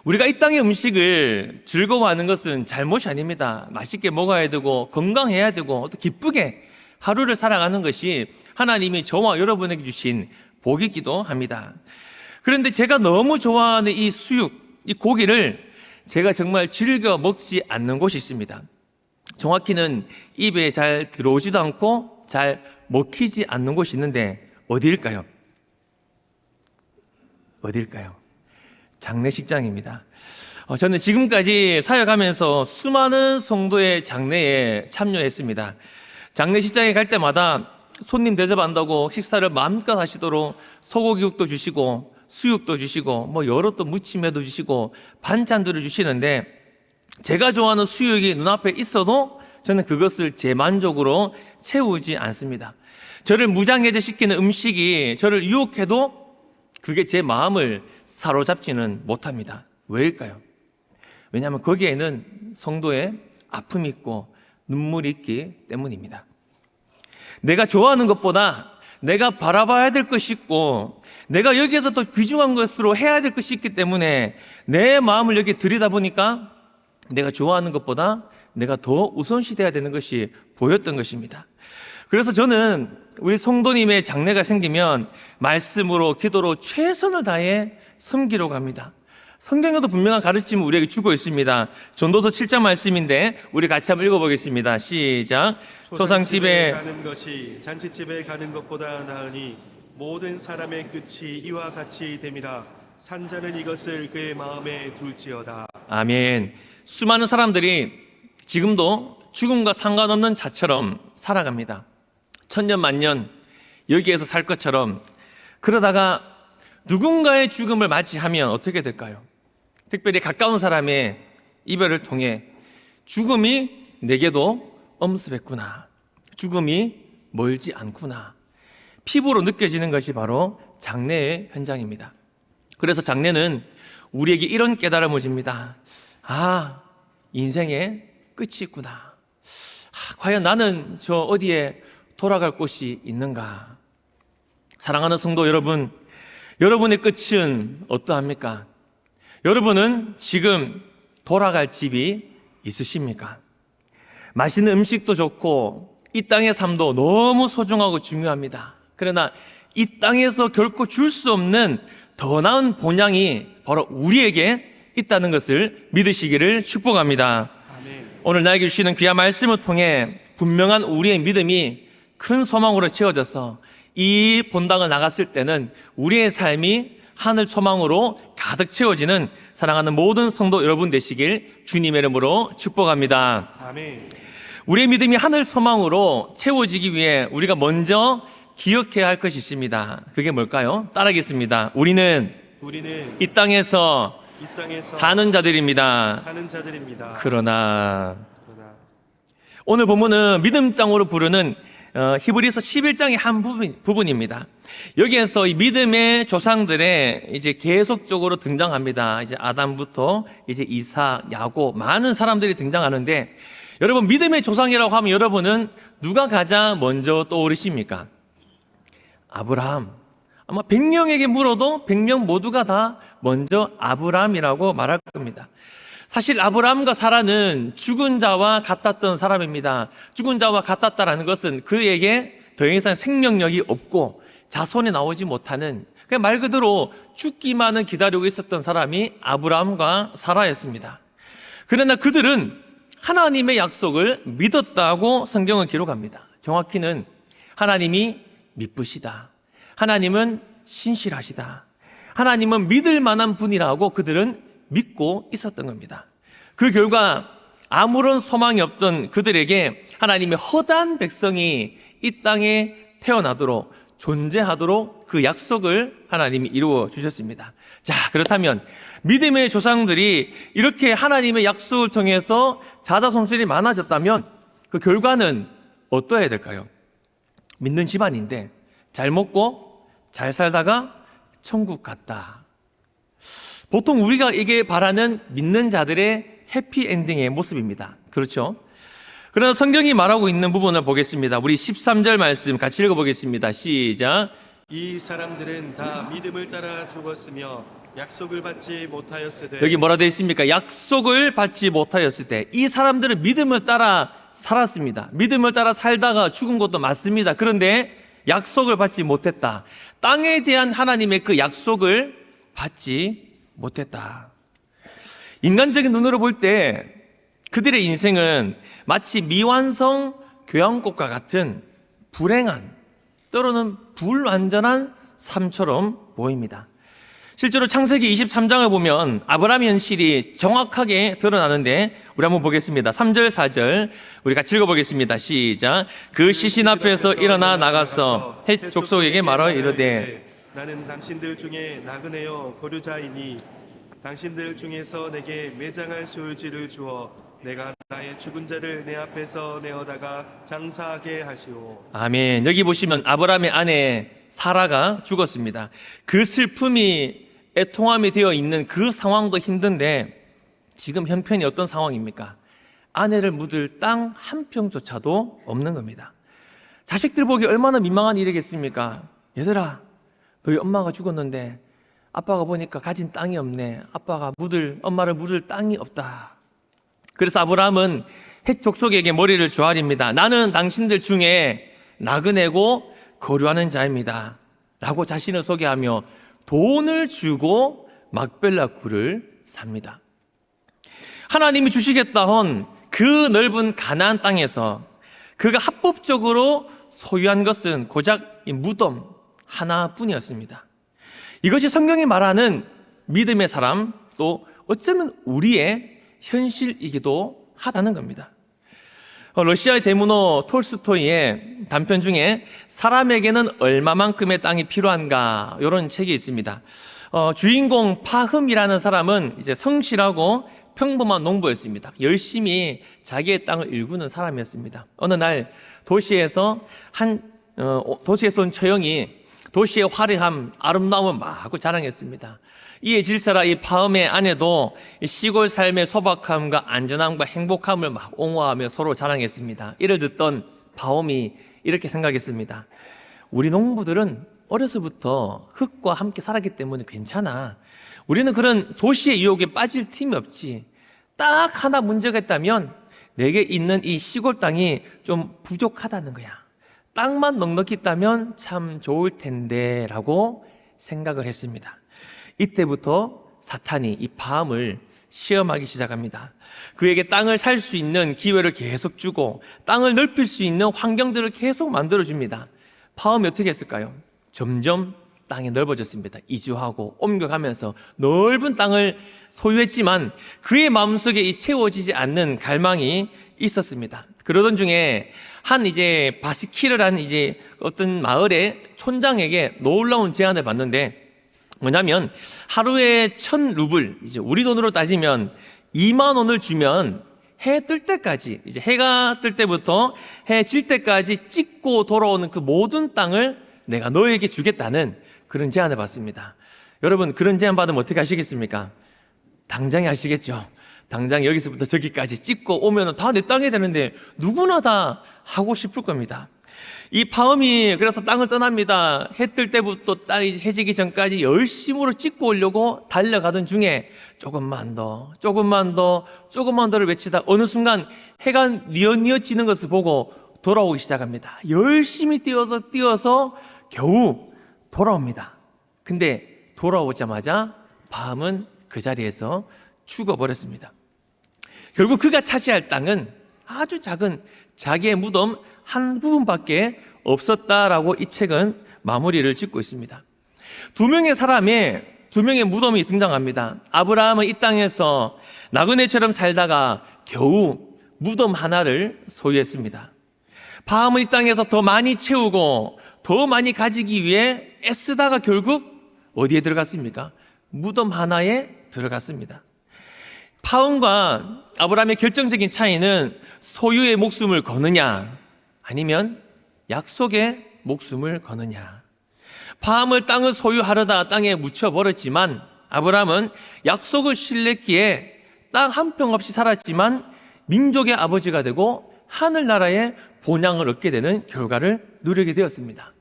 우리가 이 땅의 음식을 즐거워하는 것은 잘못이 아닙니다. 맛있게 먹어야 되고 건강해야 되고 또 기쁘게 하루를 살아가는 것이 하나님이 저와 여러분에게 주신 복이기도 합니다. 그런데 제가 너무 좋아하는 이 수육, 이 고기를 제가 정말 즐겨 먹지 않는 곳이 있습니다. 정확히는 입에 잘 들어오지도 않고 잘 먹히지 않는 곳이 있는데 어디일까요? 어디일까요? 장례식장입니다. 저는 지금까지 사역하면서 수많은 성도의 장례에 참여했습니다. 장례식장에 갈 때마다 손님 대접한다고 식사를 마음껏 하시도록 소고기육도 주시고 수육도 주시고 뭐 여러 또 무침에도 주시고 반찬들을 주시는데, 제가 좋아하는 수육이 눈앞에 있어도 저는 그것을 제 만족으로 채우지 않습니다. 저를 무장해제시키는 음식이 저를 유혹해도 그게 제 마음을 사로잡지는 못합니다. 왜일까요? 왜냐하면 거기에는 성도의 아픔이 있고 눈물이 있기 때문입니다. 내가 좋아하는 것보다 내가 바라봐야 될 것이 있고 내가 여기에서 더 귀중한 것으로 해야 될 것이 있기 때문에 내 마음을 여기 들이다보니까 내가 좋아하는 것보다 내가 더 우선시돼야 되는 것이 보였던 것입니다. 그래서 저는 우리 성도님의 장례가 생기면 말씀으로 기도로 최선을 다해 섬기려고 합니다. 성경에도 분명한 가르침을 우리에게 주고 있습니다. 전도서 7장 말씀인데 우리 같이 한번 읽어보겠습니다. 시작. 초상집에 가는 것이 잔치집에 가는 것보다 나으니 모든 사람의 끝이 이와 같이 됨이라. 산자는 이것을 그의 마음에 둘지어다. 아멘. 수많은 사람들이 지금도 죽음과 상관없는 자처럼 살아갑니다. 천년 만년 여기에서 살 것처럼. 그러다가 누군가의 죽음을 맞이하면 어떻게 될까요? 특별히 가까운 사람의 이별을 통해 죽음이 내게도 엄습했구나, 죽음이 멀지 않구나, 피부로 느껴지는 것이 바로 장례의 현장입니다. 그래서 장례는 우리에게 이런 깨달음을 줍니다. 아, 인생의 끝이 있구나. 과연 나는 저 어디에 돌아갈 곳이 있는가? 사랑하는 성도 여러분, 여러분의 끝은 어떠합니까? 여러분은 지금 돌아갈 집이 있으십니까? 맛있는 음식도 좋고 이 땅의 삶도 너무 소중하고 중요합니다. 그러나 이 땅에서 결코 줄 수 없는 더 나은 본향이 바로 우리에게 있다는 것을 믿으시기를 축복합니다. 아멘. 오늘 나에게 주시는 귀한 말씀을 통해 분명한 우리의 믿음이 큰 소망으로 채워져서 이 본당을 나갔을 때는 우리의 삶이 하늘 소망으로 가득 채워지는 사랑하는 모든 성도 여러분 되시길 주님의 이름으로 축복합니다. 아멘. 우리의 믿음이 하늘 소망으로 채워지기 위해 우리가 먼저 기억해야 할 것이 있습니다. 그게 뭘까요? 따라하겠습니다. 우리는 이 땅에서 사는 자들입니다. 그러나 오늘 본문은 믿음장으로 부르는 히브리서 11장의 한 부분입니다. 여기에서 이 믿음의 조상들의 이제 계속적으로 등장합니다. 이제 아담부터 이제 이삭, 야곱, 많은 사람들이 등장하는데, 여러분 믿음의 조상이라고 하면 여러분은 누가 가장 먼저 떠오르십니까? 아브라함. 아마 100명에게 물어도 100명 모두가 다 먼저 아브라함이라고 말할 겁니다. 사실 아브라함과 사라는 죽은 자와 같았던 사람입니다. 죽은 자와 같았다라는 것은 그에게 더 이상 생명력이 없고 자손이 나오지 못하는, 그냥 말 그대로 죽기만을 기다리고 있었던 사람이 아브라함과 사라였습니다. 그러나 그들은 하나님의 약속을 믿었다고 성경은 기록합니다. 정확히는 하나님이 미쁘시다, 하나님은 신실하시다, 하나님은 믿을 만한 분이라고 그들은 믿고 있었던 겁니다. 그 결과 아무런 소망이 없던 그들에게 하나님의 허다한 백성이 이 땅에 태어나도록, 존재하도록 그 약속을 하나님이 이루어 주셨습니다. 자, 그렇다면 믿음의 조상들이 이렇게 하나님의 약속을 통해서 자자손손이 많아졌다면 그 결과는 어떠해야 될까요? 믿는 집안인데 잘 먹고 잘 살다가 천국 갔다. 보통 우리가 이게 바라는 믿는 자들의 해피엔딩의 모습입니다. 그렇죠? 그러나 성경이 말하고 있는 부분을 보겠습니다. 우리 13절 말씀 같이 읽어보겠습니다. 시작. 이 사람들은 다 믿음을 따라 죽었으며 약속을 받지 못하였을 때. 여기 뭐라 되어 있습니까? 약속을 받지 못하였을 때. 이 사람들은 믿음을 따라 살았습니다. 믿음을 따라 살다가 죽은 것도 맞습니다. 그런데 약속을 받지 못했다. 땅에 대한 하나님의 그 약속을 받지 못했다. 인간적인 눈으로 볼 때 그들의 인생은 마치 미완성 교향곡과 같은 불행한, 때로는 불완전한 삶처럼 보입니다. 실제로 창세기 23장을 보면 아브라함의 현실이 정확하게 드러나는데 우리 한번 보겠습니다. 3절 4절 우리 같이 읽어보겠습니다. 시작. 그 시신 앞에서 일어나 나가서 헷 족속에게 말하여 이르되 나는 당신들 중에 나그네요 거류자이니 당신들 중에서 내게 매장할 소유지를 주어 내가 나의 죽은 자를 내 앞에서 내어다가 장사하게 하시오. 아멘. 여기 보시면 아브라함의 아내 사라가 죽었습니다. 그 슬픔이 애통함이 되어 있는 그 상황도 힘든데 지금 형편이 어떤 상황입니까? 아내를 묻을 땅 한 평조차도 없는 겁니다. 자식들 보기 얼마나 민망한 일이겠습니까? 얘들아, 너희 엄마가 죽었는데 아빠가 보니까 가진 땅이 없네. 아빠가 엄마를 묻을 땅이 없다. 그래서 아브라함은 헷 족속에게 머리를 조아립니다. 나는 당신들 중에 나그네고 거류하는 자입니다. 라고 자신을 소개하며 돈을 주고 막벨라 굴을 삽니다. 하나님이 주시겠다던 그 넓은 가나안 땅에서 그가 합법적으로 소유한 것은 고작 이 무덤 하나뿐이었습니다. 이것이 성경이 말하는 믿음의 사람, 또 어쩌면 우리의 현실이기도 하다는 겁니다. 러시아의 대문호 톨스토이의 단편 중에 사람에게는 얼마만큼의 땅이 필요한가 이런 책이 있습니다. 주인공 파흠이라는 사람은 이제 성실하고 평범한 농부였습니다. 열심히 자기의 땅을 일구는 사람이었습니다. 어느 날 도시에서 온 처형이 도시의 화려함, 아름다움을 마구 자랑했습니다. 이에 질세라 이 파음의 아내도 시골 삶의 소박함과 안전함과 행복함을 막 옹호하며 서로 자랑했습니다. 이를 듣던 파음이 이렇게 생각했습니다. 우리 농부들은 어려서부터 흙과 함께 살았기 때문에 괜찮아. 우리는 그런 도시의 유혹에 빠질 틈이 없지. 딱 하나 문제가 있다면 내게 있는 이 시골 땅이 좀 부족하다는 거야. 땅만 넉넉히 있다면 참 좋을 텐데 라고 생각을 했습니다. 이때부터 사탄이 이 파음을 시험하기 시작합니다. 그에게 땅을 살 수 있는 기회를 계속 주고 땅을 넓힐 수 있는 환경들을 계속 만들어줍니다. 파음이 어떻게 했을까요? 점점 땅이 넓어졌습니다. 이주하고 옮겨가면서 넓은 땅을 소유했지만 그의 마음속에 이 채워지지 않는 갈망이 있었습니다. 그러던 중에 한 이제 바스키르라는 이제 어떤 마을의 촌장에게 놀라운 제안을 받는데 뭐냐면 하루에 1,000루블, 이제 우리 돈으로 따지면 2만 원을 주면 해 뜰 때까지, 이제 해가 뜰 때부터 해 질 때까지 찍고 돌아오는 그 모든 땅을 내가 너에게 주겠다는 그런 제안을 받습니다. 여러분, 그런 제안 받으면 어떻게 하시겠습니까? 당장에 하시겠죠. 당장 여기서부터 저기까지 찍고 오면 다 내 땅이 되는데 누구나 다 하고 싶을 겁니다. 이 파음이 그래서 땅을 떠납니다. 해 뜰 때부터 땅이 해지기 전까지 열심으로 찍고 오려고 달려가던 중에 조금만 더를 외치다 어느 순간 해가 뉘어지는 것을 보고 돌아오기 시작합니다. 열심히 뛰어서 겨우 돌아옵니다. 근데 돌아오자마자 파음은 그 자리에서 죽어버렸습니다. 결국 그가 차지할 땅은 아주 작은 자기의 무덤 한 부분밖에 없었다라고 이 책은 마무리를 짓고 있습니다. 두 명의 무덤이 등장합니다. 아브라함은 이 땅에서 나그네처럼 살다가 겨우 무덤 하나를 소유했습니다. 파함은 이 땅에서 더 많이 채우고 더 많이 가지기 위해 애쓰다가 결국 어디에 들어갔습니까? 무덤 하나에 들어갔습니다. 파음과 아브라함의 결정적인 차이는 소유의 목숨을 거느냐 아니면 약속의 목숨을 거느냐. 파함을 땅을 소유하려다 땅에 묻혀버렸지만 아브라함은 약속을 신뢰했기에 땅 한 평 없이 살았지만 민족의 아버지가 되고 하늘나라의 본향을 얻게 되는 결과를 누리게 되었습니다.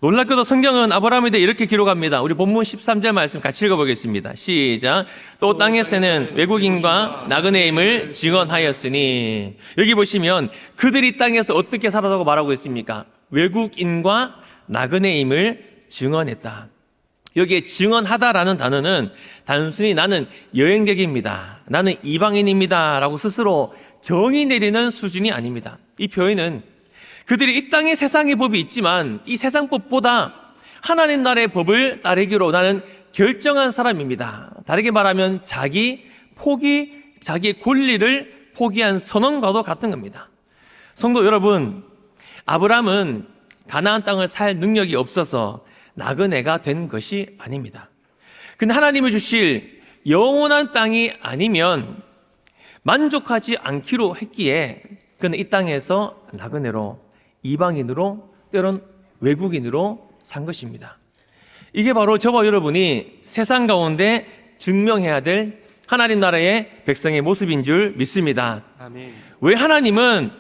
놀랍게도 성경은 아브라함에 대해 이렇게 기록합니다. 우리 본문 13절 말씀 같이 읽어보겠습니다. 시작. 또 땅에서는 외국인과 나그네임을 증언하였으니, 여기 보시면 그들이 땅에서 어떻게 살았다고 말하고 있습니까? 외국인과 나그네임을 증언했다. 여기에 증언하다라는 단어는 단순히 나는 여행객입니다, 나는 이방인입니다 라고 스스로 정의 내리는 수준이 아닙니다. 이 표현은 그들이 이 땅에 세상의 법이 있지만 이 세상 법보다 하나님 나라의 법을 따르기로 나는 결정한 사람입니다. 다르게 말하면 자기의 권리를 포기한 선언과도 같은 겁니다. 성도 여러분, 아브라함은 가나안 땅을 살 능력이 없어서 나그네가 된 것이 아닙니다. 근데 하나님이 주실 영원한 땅이 아니면 만족하지 않기로 했기에 그는 이 땅에서 나그네로, 이방인으로, 때론 외국인으로 산 것입니다. 이게 바로 저와 여러분이 세상 가운데 증명해야 될 하나님 나라의 백성의 모습인 줄 믿습니다. 아멘. 왜 하나님은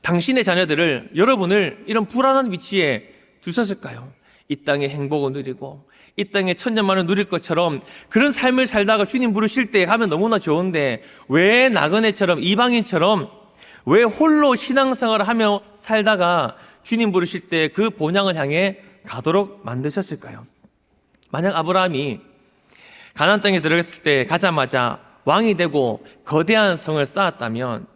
당신의 자녀들을, 여러분을 이런 불안한 위치에 두셨을까요? 이 땅의 행복을 누리고 이 땅의 천년만을 누릴 것처럼 그런 삶을 살다가 주님 부르실 때 가면 너무나 좋은데 왜 나그네처럼, 이방인처럼, 왜 홀로 신앙생활을 하며 살다가 주님 부르실 때 그 본향을 향해 가도록 만드셨을까요? 만약 아브라함이 가나안 땅에 들어갔을 때 가자마자 왕이 되고 거대한 성을 쌓았다면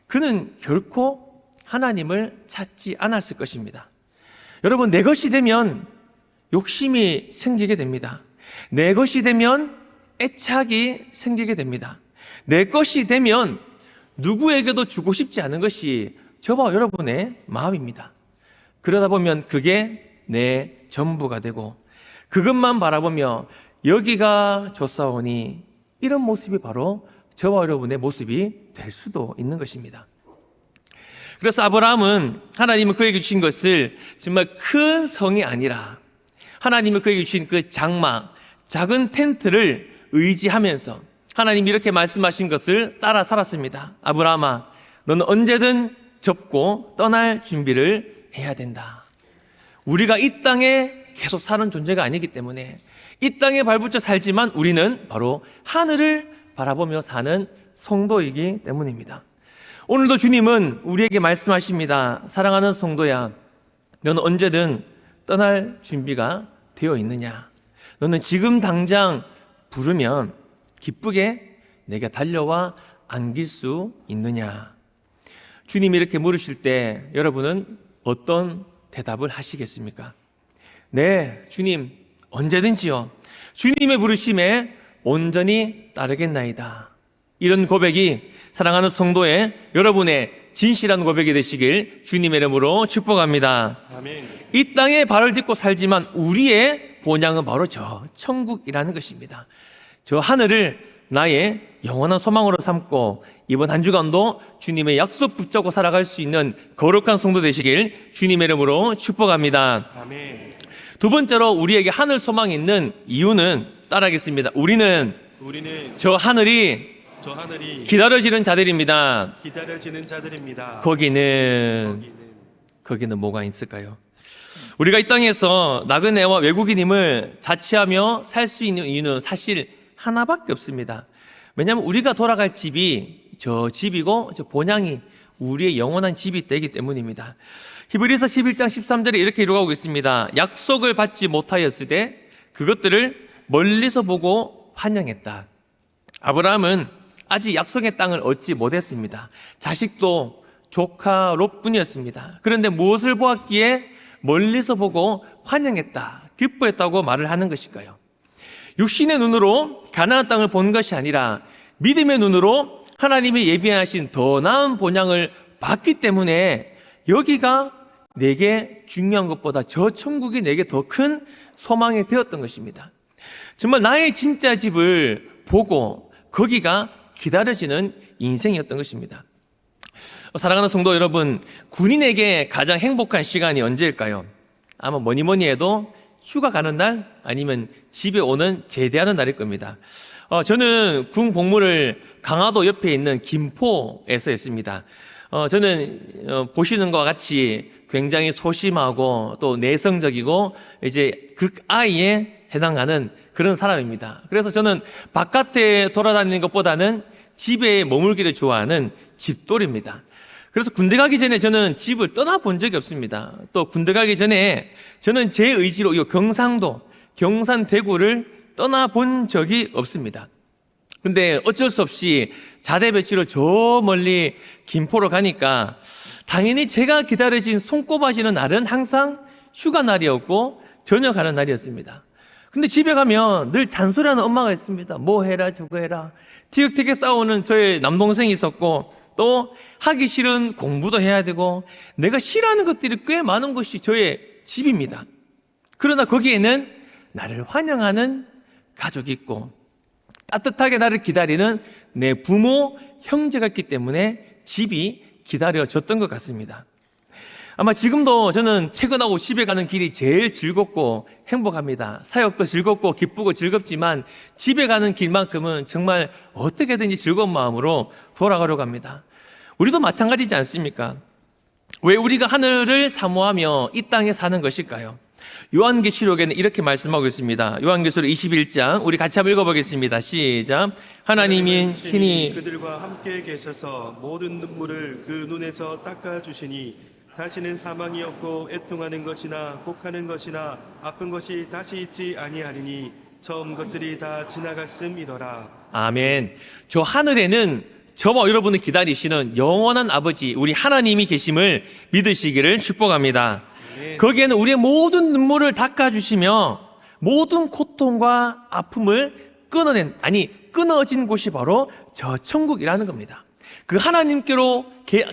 그는 결코 하나님을 찾지 않았을 것입니다. 여러분, 내 것이 되면 욕심이 생기게 됩니다. 내 것이 되면 애착이 생기게 됩니다. 내 것이 되면 누구에게도 주고 싶지 않은 것이 저와 여러분의 마음입니다. 그러다 보면 그게 내 전부가 되고 그것만 바라보며 여기가 좋사오니, 이런 모습이 바로 저와 여러분의 모습이 될 수도 있는 것입니다. 그래서 아브라함은 하나님은 그에게 주신 것을 정말 큰 성이 아니라 하나님은 그에게 주신 그 장막, 작은 텐트를 의지하면서 하나님이 이렇게 말씀하신 것을 따라 살았습니다. 아브라함아, 너는 언제든 접고 떠날 준비를 해야 된다. 우리가 이 땅에 계속 사는 존재가 아니기 때문에 이 땅에 발붙여 살지만 우리는 바로 하늘을 바라보며 사는 성도이기 때문입니다. 오늘도 주님은 우리에게 말씀하십니다. 사랑하는 성도야, 너는 언제든 떠날 준비가 되어 있느냐? 너는 지금 당장 부르면 기쁘게 내게 달려와 안길 수 있느냐? 주님이 이렇게 물으실 때 여러분은 어떤 대답을 하시겠습니까? 네, 주님, 언제든지요. 주님의 부르심에 온전히 따르겠나이다. 이런 고백이 사랑하는 성도의 여러분의 진실한 고백이 되시길 주님의 이름으로 축복합니다. 아멘. 이 땅에 발을 딛고 살지만 우리의 본향은 바로 저 천국이라는 것입니다. 저 하늘을 나의 영원한 소망으로 삼고 이번 한 주간도 주님의 약속 붙잡고 살아갈 수 있는 거룩한 성도 되시길 주님의 이름으로 축복합니다. 아멘. 두 번째로 우리에게 하늘 소망이 있는 이유는 따라하겠습니다. 우리는 저 하늘이 기다려지는 자들입니다. 기다려지는 자들입니다. 거기는 뭐가 있을까요? 우리가 이 땅에서 나그네와 외국인임을 자취하며 살 수 있는 이유는 사실 하나밖에 없습니다. 왜냐하면 우리가 돌아갈 집이 저 집이고 저 본향이 우리의 영원한 집이 되기 때문입니다. 히브리서 11장 13절에 이렇게 기록하고 있습니다. 약속을 받지 못하였을 때 그것들을 멀리서 보고 환영했다. 아브라함은 아직 약속의 땅을 얻지 못했습니다. 자식도 조카 롯뿐이었습니다. 그런데 무엇을 보았기에 멀리서 보고 환영했다, 기뻐했다고 말을 하는 것일까요? 육신의 눈으로 가나안 땅을 본 것이 아니라 믿음의 눈으로 하나님이 예비하신 더 나은 본향을 봤기 때문에 여기가 내게 중요한 것보다 저 천국이 내게 더 큰 소망이 되었던 것입니다. 정말 나의 진짜 집을 보고 거기가 기다려지는 인생이었던 것입니다. 사랑하는 성도 여러분, 군인에게 가장 행복한 시간이 언제일까요? 아마 뭐니 해도 휴가 가는 날 아니면 집에 오는 제대하는 날일 겁니다. 저는 군 복무를 강화도 옆에 있는 김포에서 했습니다. 저는 보시는 것과 같이 굉장히 소심하고 또 내성적이고 이제 극아이에 해당하는 그런 사람입니다. 그래서 저는 바깥에 돌아다니는 것보다는 집에 머물기를 좋아하는 집돌입니다. 그래서 군대 가기 전에 저는 집을 떠나본 적이 없습니다. 또 군대 가기 전에 저는 제 의지로 이 경상도, 경산, 대구를 떠나본 적이 없습니다. 근데 어쩔 수 없이 자대 배치로 저 멀리 김포로 가니까 당연히 제가 기다려진 손꼽아지는 날은 항상 휴가 날이었고 전역하는 날이었습니다. 근데 집에 가면 늘 잔소리하는 엄마가 있습니다. 뭐 해라 저거 해라. 티격태격 싸우는 저의 남동생이 있었고 또 하기 싫은 공부도 해야 되고 내가 싫어하는 것들이 꽤 많은 것이 저의 집입니다. 그러나 거기에는 나를 환영하는 가족이 있고 따뜻하게 나를 기다리는 내 부모, 형제가 있기 때문에 집이 기다려졌던 것 같습니다. 아마 지금도 저는 퇴근하고 집에 가는 길이 제일 즐겁고 행복합니다. 사역도 즐겁고 기쁘고 즐겁지만 집에 가는 길만큼은 정말 어떻게든지 즐거운 마음으로 돌아가려고 합니다. 우리도 마찬가지지 않습니까? 왜 우리가 하늘을 사모하며 이 땅에 사는 것일까요? 요한계시록에는 이렇게 말씀하고 있습니다. 요한계시록 21장 우리 같이 한번 읽어보겠습니다. 시작. 하나님인 친히 그들과 함께 계셔서 모든 눈물을 그 눈에서 닦아주시니 다시는 사망이 없고 애통하는 것이나 곡하는 것이나 아픈 것이 다시 있지 아니하리니 처음 것들이 다 지나갔음이로라. 아멘. 저 하늘에는 저와 여러분을 기다리시는 영원한 아버지 우리 하나님이 계심을 믿으시기를 축복합니다. 거기에는 우리의 모든 눈물을 닦아주시며 모든 고통과 아픔을 끊어진 곳이 바로 저 천국이라는 겁니다. 그 하나님께로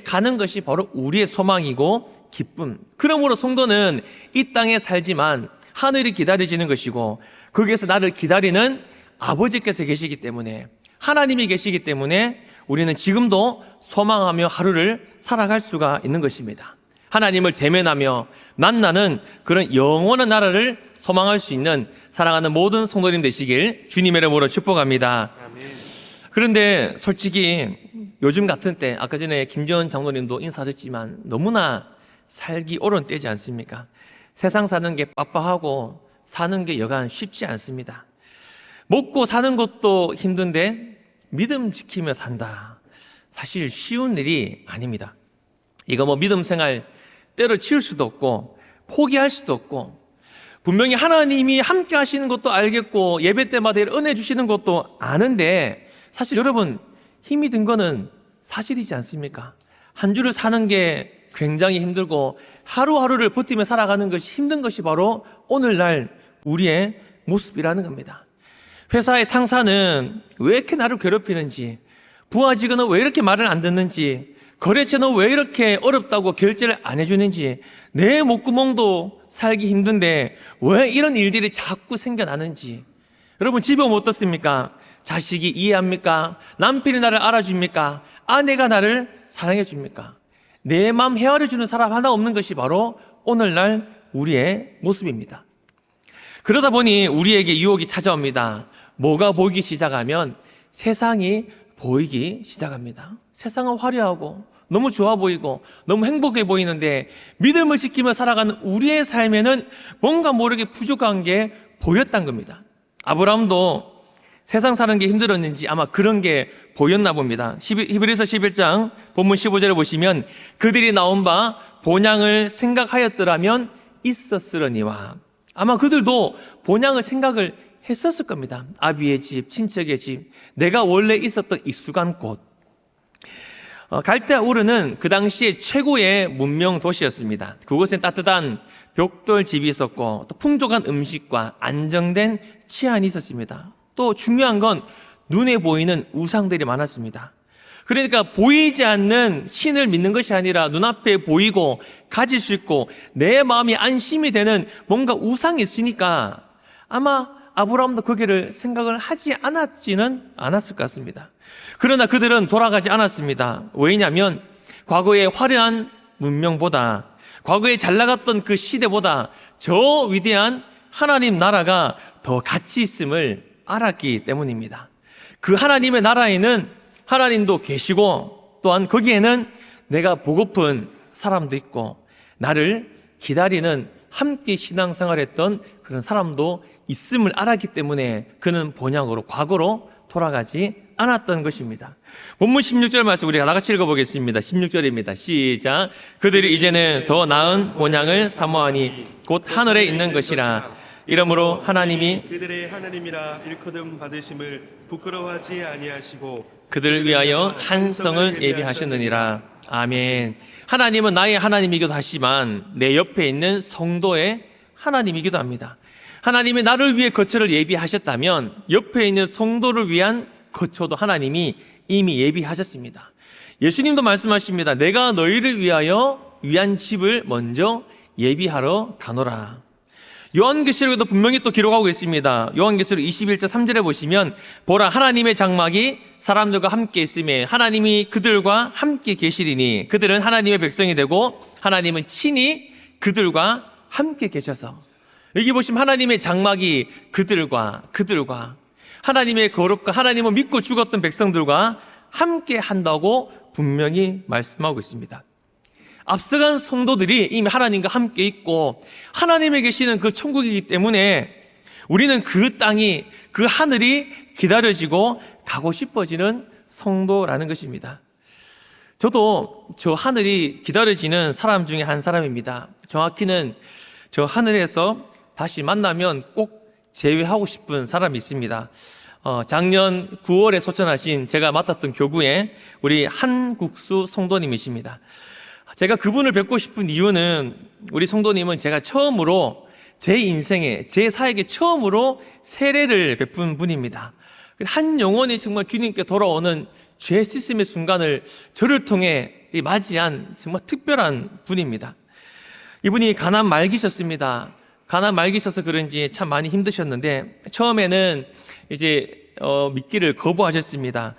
가는 것이 바로 우리의 소망이고 기쁨. 그러므로 성도는 이 땅에 살지만 하늘이 기다려지는 것이고 거기에서 나를 기다리는 아버지께서 계시기 때문에 하나님이 계시기 때문에 우리는 지금도 소망하며 하루를 살아갈 수가 있는 것입니다. 하나님을 대면하며 만나는 그런 영원한 나라를 소망할 수 있는 사랑하는 모든 성도님 되시길 주님의 이름으로 축복합니다. 그런데 솔직히 요즘 같은 때 아까 전에 김재원 장로님도 인사드렸지만 너무나 살기 어려운 때지 않습니까? 세상 사는 게 빡빡하고 사는 게 여간 쉽지 않습니다. 먹고 사는 것도 힘든데 믿음 지키며 산다. 사실 쉬운 일이 아닙니다. 이거 뭐 믿음 생활 때려치울 수도 없고 포기할 수도 없고 분명히 하나님이 함께 하시는 것도 알겠고 예배 때마다 은혜 주시는 것도 아는데 사실 여러분 힘이 든 거는 사실이지 않습니까? 한 주를 사는 게 굉장히 힘들고 하루하루를 버티며 살아가는 것이 힘든 것이 바로 오늘날 우리의 모습이라는 겁니다. 회사의 상사는 왜 이렇게 나를 괴롭히는지, 부하 직원은 왜 이렇게 말을 안 듣는지, 거래처는 왜 이렇게 어렵다고 결제를 안 해주는지, 내 목구멍도 살기 힘든데 왜 이런 일들이 자꾸 생겨나는지. 여러분 집에 오면 어떻습니까? 자식이 이해합니까? 남편이 나를 알아줍니까? 아내가 나를 사랑해 줍니까? 내 마음 헤아려 주는 사람 하나 없는 것이 바로 오늘날 우리의 모습입니다. 그러다 보니 우리에게 유혹이 찾아옵니다. 뭐가 보이기 시작하면 세상이 보이기 시작합니다. 세상은 화려하고 너무 좋아 보이고 너무 행복해 보이는데 믿음을 지키며 살아가는 우리의 삶에는 뭔가 모르게 부족한 게 보였단 겁니다. 아브라함도 세상 사는 게 힘들었는지 아마 그런 게 보였나 봅니다. 히브리서 11장 본문 15절에 보시면 그들이 나온 바 본향을 생각하였더라면 있었으려니와. 아마 그들도 본향을 생각을 했었을 겁니다. 아비의 집, 친척의 집, 내가 원래 있었던 익숙한 곳. 갈대아 우르는 그 당시에 최고의 문명 도시였습니다. 그곳엔 따뜻한 벽돌 집이 있었고 또 풍족한 음식과 안정된 치안이 있었습니다. 또 중요한 건 눈에 보이는 우상들이 많았습니다. 그러니까 보이지 않는 신을 믿는 것이 아니라 눈앞에 보이고 가질 수 있고 내 마음이 안심이 되는 뭔가 우상이 있으니까 아마 아브라함도 거기를 생각을 하지 않았지는 않았을 것 같습니다. 그러나 그들은 돌아가지 않았습니다. 왜냐하면 과거의 화려한 문명보다 과거에 잘 나갔던 그 시대보다 저 위대한 하나님 나라가 더 가치 있음을 알았기 때문입니다. 그 하나님의 나라에는 하나님도 계시고 또한 거기에는 내가 보고픈 사람도 있고 나를 기다리는 함께 신앙생활했던 그런 사람도 있음을 알았기 때문에 그는 본향으로 과거로 돌아가지 않았던 것입니다. 본문 16절 말씀 우리가 나같이 읽어보겠습니다. 16절입니다. 시작. 그들이 이제는 더 나은 본향을 사모하니 곧 하늘에 있는 것이라. 이러므로 하나님이 그들의 하나님이라 일컬음 받으심을 부끄러워하지 아니하시고 그들을 위하여 한 성을 예비하셨느니라. 아멘. 하나님은 나의 하나님이기도 하지만 내 옆에 있는 성도의 하나님이기도 합니다. 하나님이 나를 위해 거처를 예비하셨다면 옆에 있는 성도를 위한 거처도 하나님이 이미 예비하셨습니다. 예수님도 말씀하십니다. 내가 너희를 위한 집을 먼저 예비하러 가노라. 요한계시록에도 분명히 또 기록하고 있습니다. 요한계시록 21장 3절에 보시면 보라 하나님의 장막이 사람들과 함께 있으며 하나님이 그들과 함께 계시리니 그들은 하나님의 백성이 되고 하나님은 친히 그들과 함께 계셔서 여기 보시면 하나님의 장막이 그들과 하나님의 거룩과 하나님을 믿고 죽었던 백성들과 함께 한다고 분명히 말씀하고 있습니다. 앞서간 성도들이 이미 하나님과 함께 있고 하나님에 계시는 그 천국이기 때문에 우리는 그 땅이 그 하늘이 기다려지고 가고 싶어지는 성도라는 것입니다. 저도 저 하늘이 기다려지는 사람 중에 한 사람입니다. 정확히는 저 하늘에서 다시 만나면 꼭 제외하고 싶은 사람이 있습니다. 작년 9월에 소천하신 제가 맡았던 교구에 우리 한국수 성도님이십니다. 제가 그분을 뵙고 싶은 이유는 우리 성도님은 제가 처음으로 제 인생에 제 사역에 처음으로 세례를 베푼 분입니다. 한 영혼이 정말 주님께 돌아오는 죄 씻음의 순간을 저를 통해 맞이한 정말 특별한 분입니다. 이분이 가난 말기셨습니다. 가난 말기셔서 그런지 참 많이 힘드셨는데 처음에는 이제 믿기를 거부하셨습니다.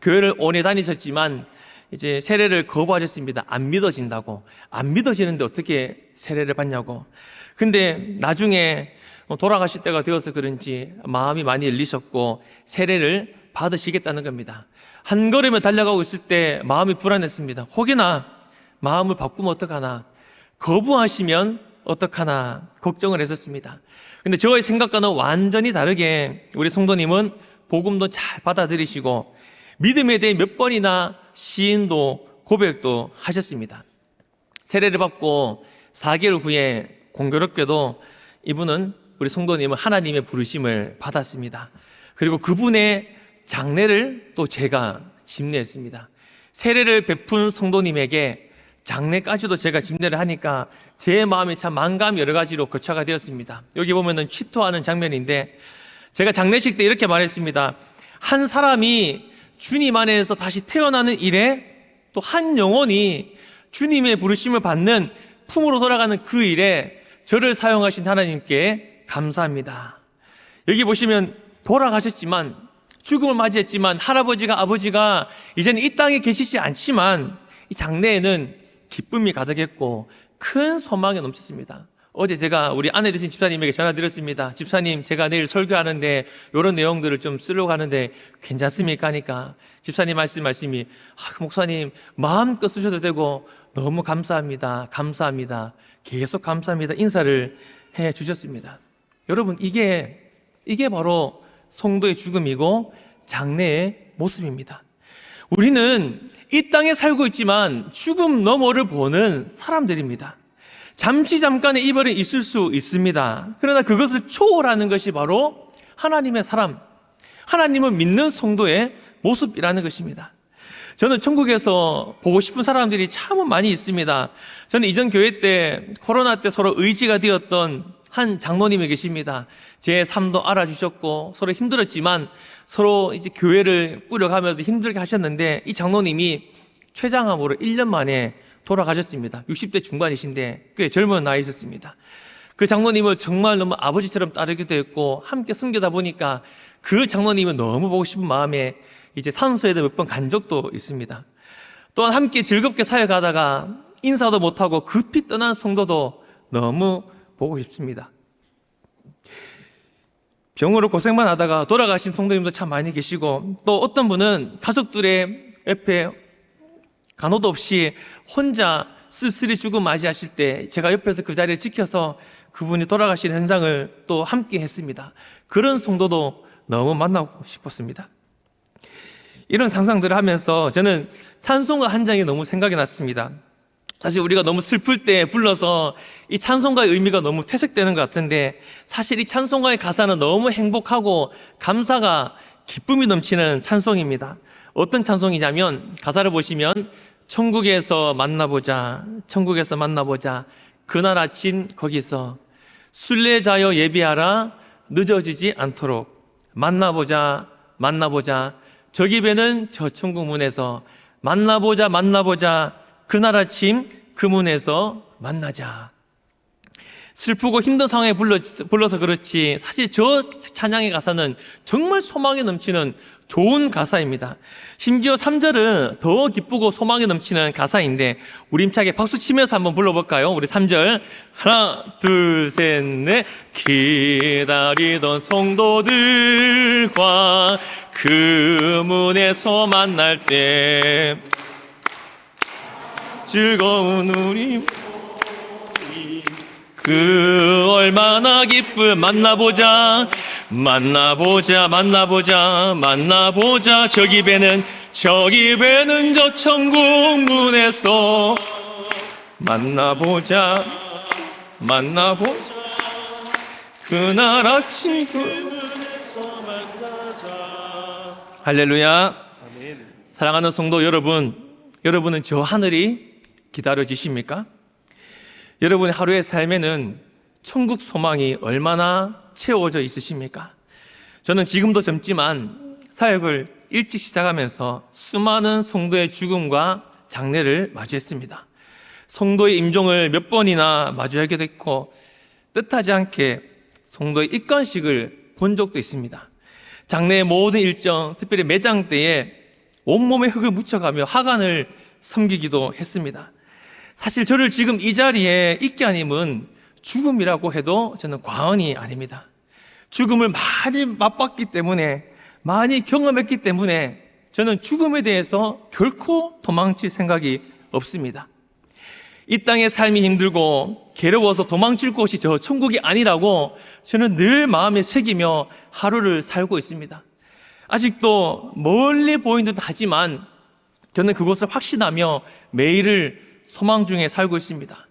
교회를 오래 다니셨지만 이제 세례를 거부하셨습니다. 안 믿어진다고. 안 믿어지는데 어떻게 세례를 받냐고. 근데 나중에 돌아가실 때가 되어서 그런지 마음이 많이 열리셨고 세례를 받으시겠다는 겁니다. 한 걸음에 달려가고 있을 때 마음이 불안했습니다. 혹여나 마음을 바꾸면 어떡하나, 거부하시면 어떡하나 걱정을 했었습니다. 근데 저의 생각과는 완전히 다르게 우리 성도님은 복음도 잘 받아들이시고 믿음에 대해 몇 번이나 시인도 고백도 하셨습니다. 세례를 받고 4개월 후에 공교롭게도 이분은 우리 성도님은 하나님의 부르심을 받았습니다. 그리고 그분의 장례를 또 제가 집례했습니다. 세례를 베푼 성도님에게 장례까지도 제가 집례를 하니까 제 마음이 참 만감이 여러 가지로 교차가 되었습니다. 여기 보면은 취토하는 장면인데 제가 장례식 때 이렇게 말했습니다. 한 사람이 주님 안에서 다시 태어나는 일에 또 한 영혼이 주님의 부르심을 받는 품으로 돌아가는 그 일에 저를 사용하신 하나님께 감사합니다. 여기 보시면 돌아가셨지만 죽음을 맞이했지만 할아버지가 아버지가 이제는 이 땅에 계시지 않지만 이 장래에는 기쁨이 가득했고 큰 소망이 넘쳤습니다. 어제 제가 우리 아내 되신 집사님에게 전화 드렸습니다. 집사님, 제가 내일 설교하는데 이런 내용들을 좀 쓰려고 하는데 괜찮습니까? 하니까 집사님 말씀이 목사님 마음껏 쓰셔도 되고 너무 감사합니다. 계속 감사합니다. 인사를 해 주셨습니다. 여러분, 이게 바로 성도의 죽음이고 장래의 모습입니다. 우리는 이 땅에 살고 있지만 죽음 너머를 보는 사람들입니다. 잠깐의 이별은 있을 수 있습니다. 그러나 그것을 초월하는 것이 바로 하나님의 사람, 하나님을 믿는 성도의 모습이라는 것입니다. 저는 천국에서 보고 싶은 사람들이 참 많이 있습니다. 저는 이전 교회 때 코로나 때 서로 의지가 되었던 한 장로님이 계십니다. 제 삶도 알아주셨고 서로 힘들었지만 서로 이제 교회를 꾸려가면서 힘들게 하셨는데 이 장로님이 췌장암으로 1년 만에 돌아가셨습니다. 60대 중반이신데 꽤 젊은 나이셨습니다. 그 장로님을 정말 너무 아버지처럼 따르기도 했고 함께 섬기다 보니까 그 장로님은 너무 보고 싶은 마음에 이제 산소에도 몇 번 간 적도 있습니다. 또한 함께 즐겁게 사역하다가 인사도 못하고 급히 떠난 성도도 너무 보고 싶습니다. 병으로 고생만 하다가 돌아가신 성도님도 참 많이 계시고 또 어떤 분은 가족들의 옆에 간호도 없이 혼자 쓸쓸히 죽음 맞이하실 때 제가 옆에서 그 자리를 지켜서 그분이 돌아가시는 현장을 또 함께 했습니다. 그런 성도도 너무 만나고 싶었습니다. 이런 상상들을 하면서 저는 찬송가 한 장이 너무 생각이 났습니다. 사실 우리가 너무 슬플 때 불러서 이 찬송가의 의미가 너무 퇴색되는 것 같은데, 사실 이 찬송가의 가사는 너무 행복하고 감사가 기쁨이 넘치는 찬송입니다. 어떤 찬송이냐면, 가사를 보시면 천국에서 만나보자, 천국에서 만나보자, 그날 아침 거기서 순례자여 예비하라, 늦어지지 않도록 만나보자, 만나보자, 저기 배는 저 천국 문에서 만나보자, 만나보자, 그날 아침 그 문에서 만나자. 슬프고 힘든 상황에 불러서 그렇지 사실 저 찬양의 가사는 정말 소망이 넘치는 좋은 가사입니다. 심지어 3절은 더 기쁘고 소망이 넘치는 가사인데, 우리 힘차게 박수 치면서 한번 불러볼까요? 우리 3절 하나 둘 셋 넷. 기다리던 성도들과 그 문에서 만날 때 즐거운 우리 그 얼마나 기쁨. 만나보자, 만나보자, 만나보자, 만나보자, 저기 배는 저 천국 문에서 만나보자, 만나보자, 그날 아침 할렐루야. 사랑하는 성도 여러분, 여러분은 저 하늘이 기다려지십니까? 여러분의 하루의 삶에는 천국 소망이 얼마나 채워져 있으십니까? 저는 지금도 젊지만 사역을 일찍 시작하면서 수많은 성도의 죽음과 장례를 마주했습니다. 성도의 임종을 몇 번이나 마주하게 됐고, 뜻하지 않게 성도의 입관식을 본 적도 있습니다. 장례의 모든 일정, 특별히 매장 때에 온몸에 흙을 묻혀가며 하간을 섬기기도 했습니다. 사실 저를 지금 이 자리에 있게 한 힘은 죽음이라고 해도 저는 과언이 아닙니다. 죽음을 많이 맛봤기 때문에, 많이 경험했기 때문에 저는 죽음에 대해서 결코 도망칠 생각이 없습니다. 이 땅의 삶이 힘들고 괴로워서 도망칠 곳이 저 천국이 아니라고 저는 늘 마음에 새기며 하루를 살고 있습니다. 아직도 멀리 보이는 듯 하지만 저는 그것을 확신하며 매일을 소망 중에 살고 있습니다.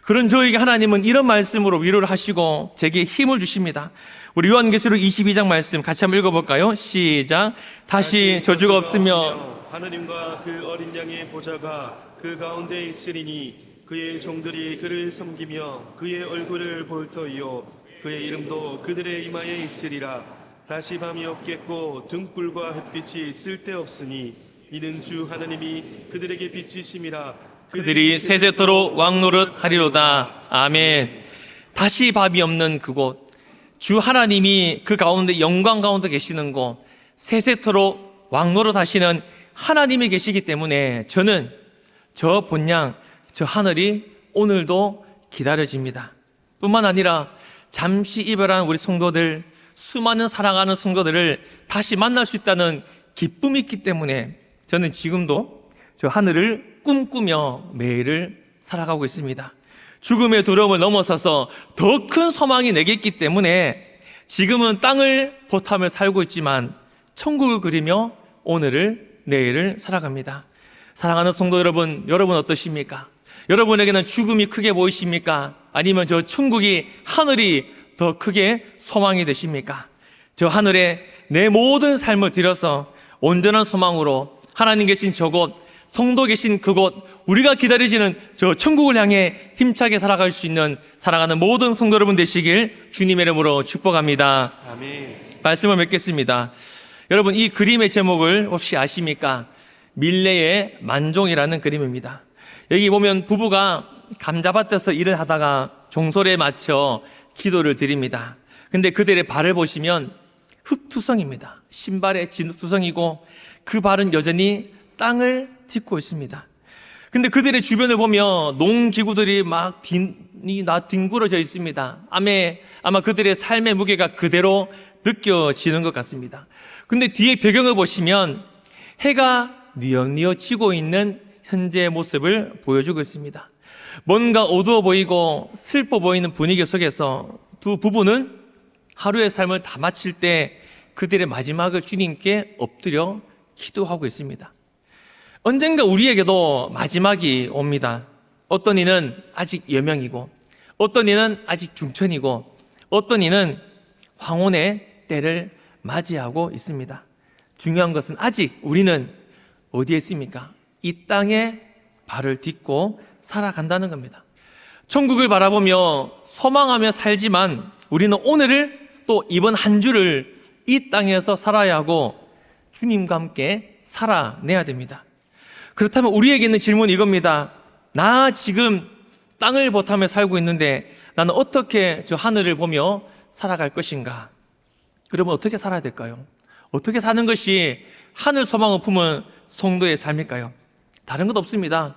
그런 저에게 하나님은 이런 말씀으로 위로를 하시고 제게 힘을 주십니다. 우리 요한계시록 22장 말씀 같이 한번 읽어볼까요? 시작. 다시 저주가 없으며 하느님과 그 어린 양의 보좌가 그 가운데 있으리니 그의 종들이 그를 섬기며 그의 얼굴을 볼 터이요 그의 이름도 그들의 이마에 있으리라. 다시 밤이 없겠고 등불과 햇빛이 쓸데없으니 이는 주 하나님이 그들에게 빛이심이라. 그들이 세세토록 왕노릇 하리로다. 아멘. 다시 밤이 없는 그곳, 주 하나님이 그 가운데 영광 가운데 계시는 곳, 세세토록 왕노릇 하시는 하나님이 계시기 때문에 저는 저 본향, 저 하늘이 오늘도 기다려집니다. 뿐만 아니라 잠시 이별한 우리 성도들, 수많은 사랑하는 성도들을 다시 만날 수 있다는 기쁨이 있기 때문에 저는 지금도 저 하늘을 꿈꾸며 매일을 살아가고 있습니다. 죽음의 두려움을 넘어서서 더 큰 소망이 내게 있기 때문에 지금은 땅을 보탐을 살고 있지만 천국을 그리며 오늘을 내일을 살아갑니다. 사랑하는 성도 여러분, 여러분 어떠십니까? 여러분에게는 죽음이 크게 보이십니까? 아니면 저 천국이, 하늘이 더 크게 소망이 되십니까? 저 하늘에 내 모든 삶을 들여서 온전한 소망으로 하나님 계신 저곳, 성도 계신 그곳, 우리가 기다리시는 저 천국을 향해 힘차게 살아갈 수 있는 사랑하는 모든 성도 여러분 되시길 주님의 이름으로 축복합니다. 아멘. 말씀을 맺겠습니다. 여러분, 이 그림의 제목을 혹시 아십니까? 밀레의 만종이라는 그림입니다. 여기 보면 부부가 감자밭에서 일을 하다가 종소리에 맞춰 기도를 드립니다. 근데 그들의 발을 보시면 흙투성입니다. 신발의 진흙투성이고 그 발은 여전히 땅을 딛고 있습니다. 근데 그들의 주변을 보면 농기구들이 막 뒹굴어져 있습니다. 아마 그들의 삶의 무게가 그대로 느껴지는 것 같습니다. 근데 뒤에 배경을 보시면 해가 뉘엿뉘엿 지고 있는 현재의 모습을 보여주고 있습니다. 뭔가 어두워 보이고 슬퍼 보이는 분위기 속에서 두 부부는 하루의 삶을 다 마칠 때 그들의 마지막을 주님께 엎드려 기도하고 있습니다. 언젠가 우리에게도 마지막이 옵니다. 어떤 이는 아직 여명이고, 어떤 이는 아직 중천이고, 어떤 이는 황혼의 때를 맞이하고 있습니다. 중요한 것은 아직 우리는 어디에 있습니까? 이 땅에 발을 딛고 살아간다는 겁니다. 천국을 바라보며 소망하며 살지만 우리는 오늘을 또 이번 한 주를 이 땅에서 살아야 하고 주님과 함께 살아내야 됩니다. 그렇다면 우리에게 있는 질문이 이겁니다. 나 지금 땅을 버타며 살고 있는데 나는 어떻게 저 하늘을 보며 살아갈 것인가? 그러면 어떻게 살아야 될까요? 어떻게 사는 것이 하늘 소망을 품은 성도의 삶일까요? 다른 것 없습니다.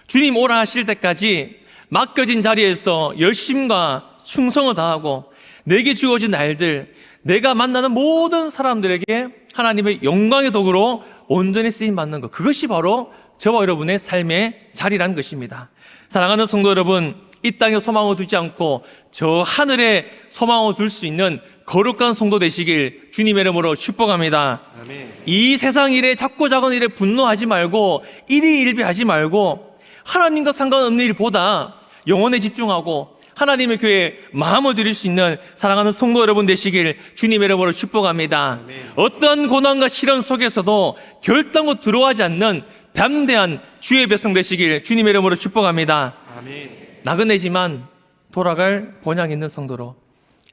주님 오라 하실 때까지 맡겨진 자리에서 열심과 충성을 다하고 내게 주어진 날들, 내가 만나는 모든 사람들에게 하나님의 영광의 도구로 온전히 쓰임받는 것, 그것이 바로 저와 여러분의 삶의 자리라는 것입니다. 사랑하는 성도 여러분, 이 땅에 소망을 두지 않고 저 하늘에 소망을 둘 수 있는 거룩한 성도 되시길 주님의 이름으로 축복합니다. 아멘. 이 세상 일에 작고 작은 일에 분노하지 말고 일희일비하지 말고 하나님과 상관없는 일보다 영혼에 집중하고 하나님의 교회에 마음을 드릴 수 있는 사랑하는 성도 여러분 되시길 주님의 이름으로 축복합니다. 아멘. 어떤 고난과 시련 속에서도 결단코 들어가지 않는 담대한 주의 백성 되시길 주님의 이름으로 축복합니다. 아멘. 나그네지만 돌아갈 본향 있는 성도로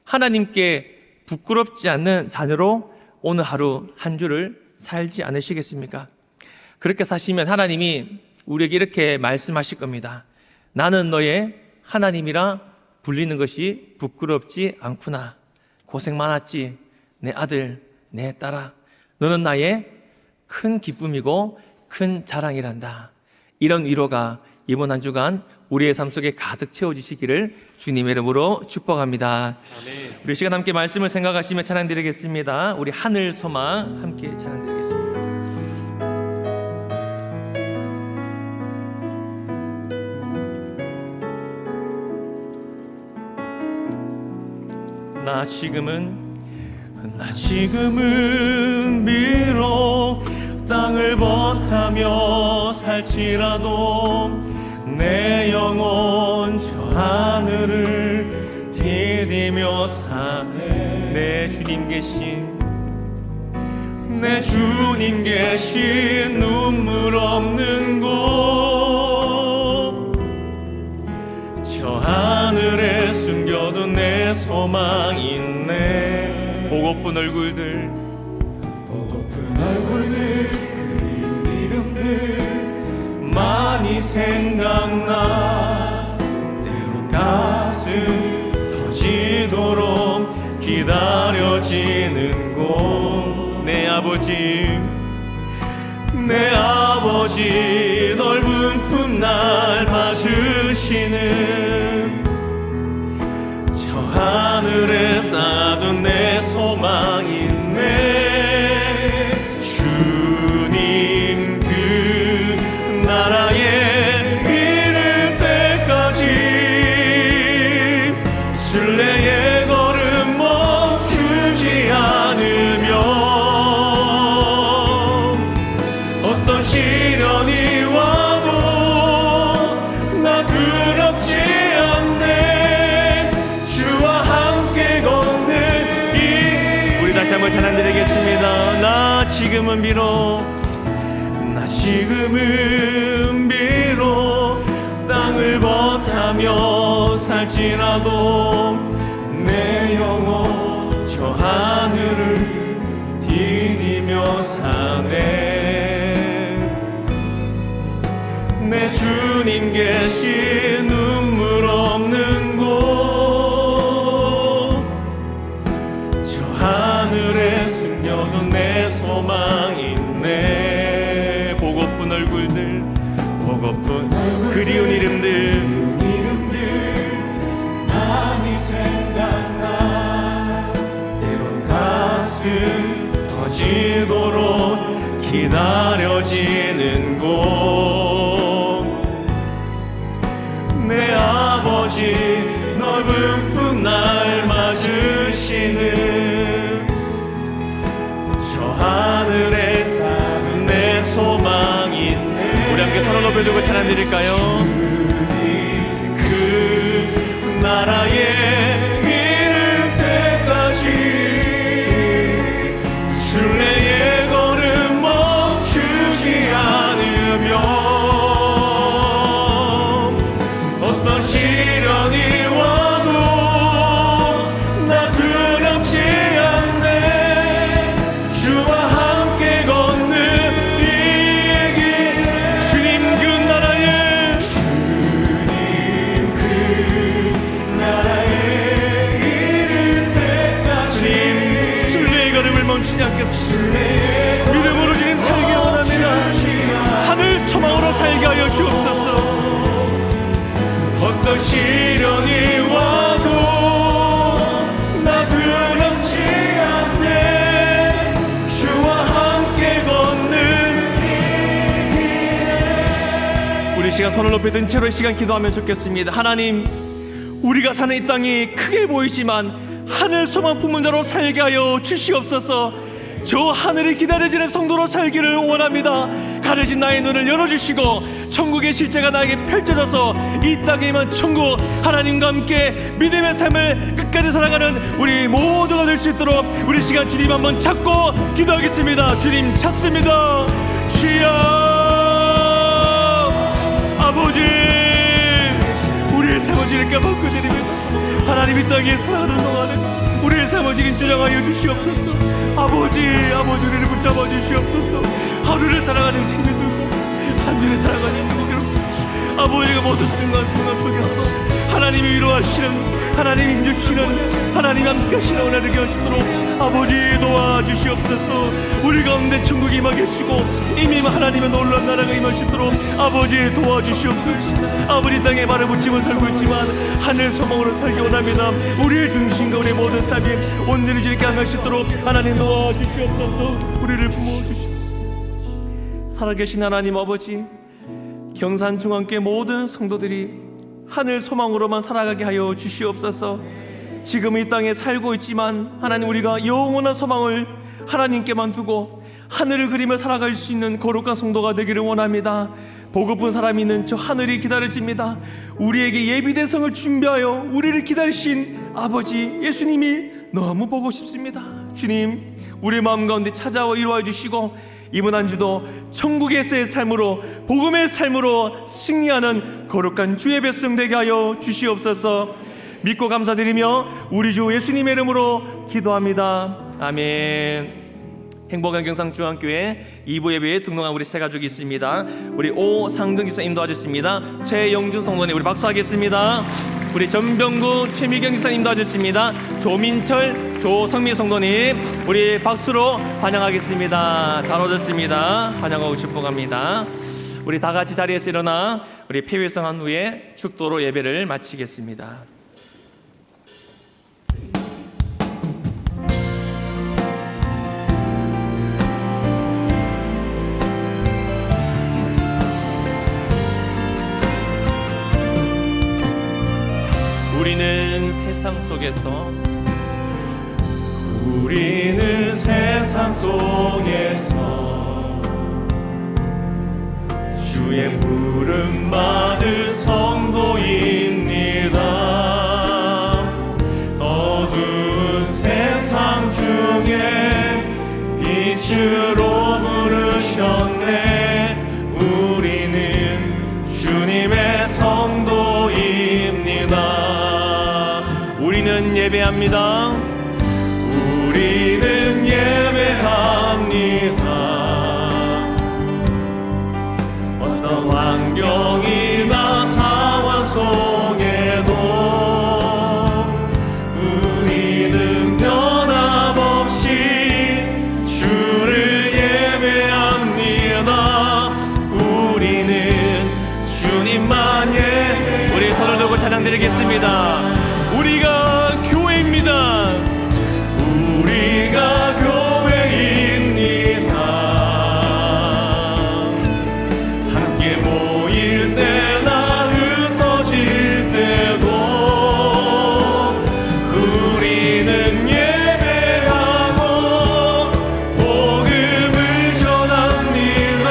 하나님께 부끄럽지 않는 자녀로 오늘 하루 한 주를 살지 않으시겠습니까? 그렇게 사시면 하나님이 우리에게 이렇게 말씀하실 겁니다. 나는 너의 하나님이라 불리는 것이 부끄럽지 않구나. 고생 많았지. 내 아들, 내 딸아. 너는 나의 큰 기쁨이고 큰 자랑이란다. 이런 위로가 이번 한 주간 우리의 삶 속에 가득 채워지시기를 주님의 이름으로 축복합니다. 아멘. 우리 시간 함께 말씀을 생각하시며 찬양 드리겠습니다. 우리 하늘 소망 함께 찬양 드리겠습니다. 나 지금은 비록 땅을 버타며 살지라도 내 영혼 저 하늘을 디디며 사네. 내 주님 계신 눈물 없는 곳, 저 하늘에 숨겨둔 내 소망 있네. 보고픈 얼굴들 그리운 이름들 많이 생각나. 때론 가슴 터지도록 기다려지는 곳, 내 아버지 넓은 품 날 맞으시는 저 하늘에 쌓은 내 소망 있네. 주님 그 나라에 이를 때까지 순례의 걸음 멈추지 않으며 어떤 시련이 와도 나 두렵지 않네. 주와 함께 걷는 이 우리 다시 한번 찬양 드리겠습니다. 나 지금은 비록 땅을 버타며 살지라도 내 영혼 저 하늘을 디디며 사네. 내 주님 계신 눈물 없는 곳, 저 하늘에 숨겨둔 내 소망 있네. 보고픈 얼굴들 그리운 이름들 많이 생각나. 때론 가슴 터지도록 기다려지는 곳, 내 손을 들고 찬양 드릴까요? 그 나라에 이를 때까지 순례의 걸음 멈추지 않으며 어떤 시련이 와도 나 두렵지 않네. 주와 함께 걷는 이 길. 주님 그 나라에 이를 때까지 순례의 걸음을 멈추지 않겠습니다. 믿음으로 주님 살기 원합니다. 하늘 소망으로 살게 하여 주옵소서. 어떤 시련이 와도 나 두렵지 않네. 주와 함께 걷는 이 길. 우리 시간 손을 높이 든 채로 이 시간 기도하면 좋겠습니다. 하나님, 우리가 사는 이 땅이 크게 보이지만 하늘 소망 품은 자로 살게 하여 주시옵소서. 저 하늘이 기다려지는 성도로 살기를 원합니다. 가려진 나의 눈을 열어주시고 천국의 실제가 나에게 펼쳐져서 이 땅에 임한 천국, 하나님과 함께 믿음의 삶을 끝까지 살아가는 우리 모두가 될 수 있도록 우리 시간 주님 한번 찾고 기도하겠습니다. 주님 찾습니다. 주여, 아버지, 우리의 삶을 주님께 맡고 드립니다. 하나님 이 땅에 살아가는 동안에 우리의 삶을 주님 주장하여 주시옵소서. 아버지, 우리를 붙잡아 주시옵소서. 하루를 살아가는 힘이 들고 한 주를 살아가는 힘이 들고 아버지가 모든 순간순간 속에서 하나님이 위로하시는, 하나님이 힘주시는, 하나님 함께 하시는 은혜 되게 하시도록 아버지 도와주시옵소서. 우리 가운데 천국이 임하 계시고 이미 하나님의 놀라운 나라가 임하시도록 아버지 도와주시옵소서. 아버지 땅에 말을 붙이면 살고 있지만 하늘 소망으로 살기 원합니다. 우리의 중심과 우리의 모든 삶이 온전히 주님께 향하시도록 하나님 도와주시옵소서. 우리를 부모주시옵소서. 살아계신 하나님 아버지, 경산중앙교회 모든 성도들이 하늘 소망으로만 살아가게 하여 주시옵소서. 지금 이 땅에 살고 있지만 하나님, 우리가 영원한 소망을 하나님께만 두고 하늘을 그리며 살아갈 수 있는 거룩한 성도가 되기를 원합니다. 보고픈 사람이 있는 저 하늘이 기다려집니다. 우리에게 예비된 성을 준비하여 우리를 기다리신 아버지 예수님이 너무 보고 싶습니다. 주님, 우리 마음 가운데 찾아와 이루어 주시고 이번 한 주도 천국에서의 삶으로, 복음의 삶으로 승리하는 거룩한 주의 백성 되게 하여 주시옵소서. 믿고 감사드리며 우리 주 예수님의 이름으로 기도합니다. 아멘. 행복한 경상중앙교회 2부 예배에 등록한 우리 세 가족이 있습니다. 우리 오상정 집사님 도와주십니다. 최영준 성도님 우리 박수하겠습니다. 우리 전병구 최미경 집사님 도와주십니다. 조민철 조성민 성도님 우리 박수로 환영하겠습니다. 잘 오셨습니다. 환영하고 축복합니다. 우리 다 같이 자리에서 일어나 우리 폐회성한 후에 축도로 예배를 마치겠습니다. 우리는 세상 속에서 주의 부름 받은 성도입니다. 어두운 세상 중에 빛으로 부르셨네. 우리는 주님의 성도입니다. 우리는 예배합니다. 우리는 예배합니다. 어떤 환경이나 상황 속에도 우리는 변함없이 주를 예배합니다. 우리는 주님만 우리 손을 들고 찬양드리겠습니다. 우리가 교회입니다. 우리가 교회입니다. 함께 모일 때나 흩어질 때도 우리는 예배하고 복음을 전합니다.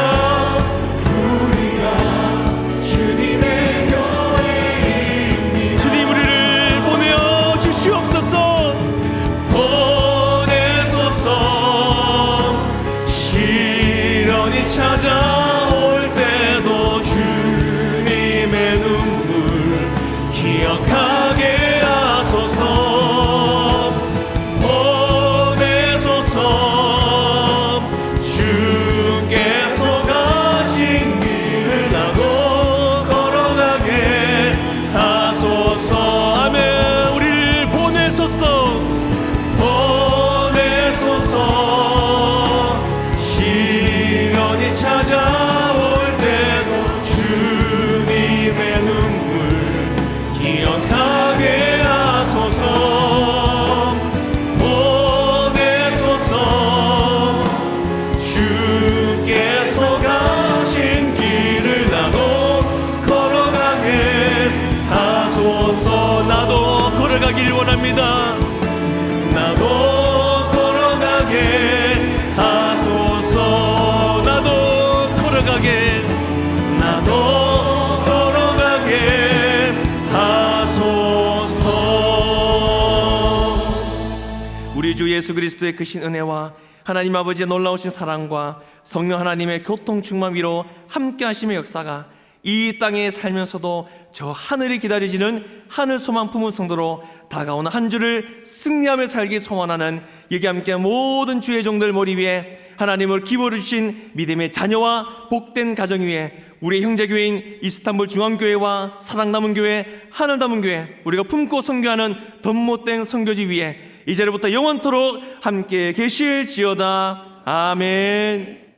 우리가 주 예수 그리스도의 크신 은혜와 하나님 아버지의 놀라우신 사랑과 성령 하나님의 교통 충만 위로 함께 하심의 역사가 이 땅에 살면서도 저 하늘이 기다려지는 하늘 소망 품은 성도로 다가오는 한 주를 승리하며 살기 소원하는 여기 함께 모든 주의 종들 머리 위에 하나님을 기뻐해 주신 믿음의 자녀와 복된 가정 위에 우리 형제교회인 이스탄불 중앙교회와 사랑 남은 교회, 하늘 남은 교회, 우리가 품고 선교하는 덧못된 선교지 위에 이제부터 영원토록 함께 계실지어다. 아멘.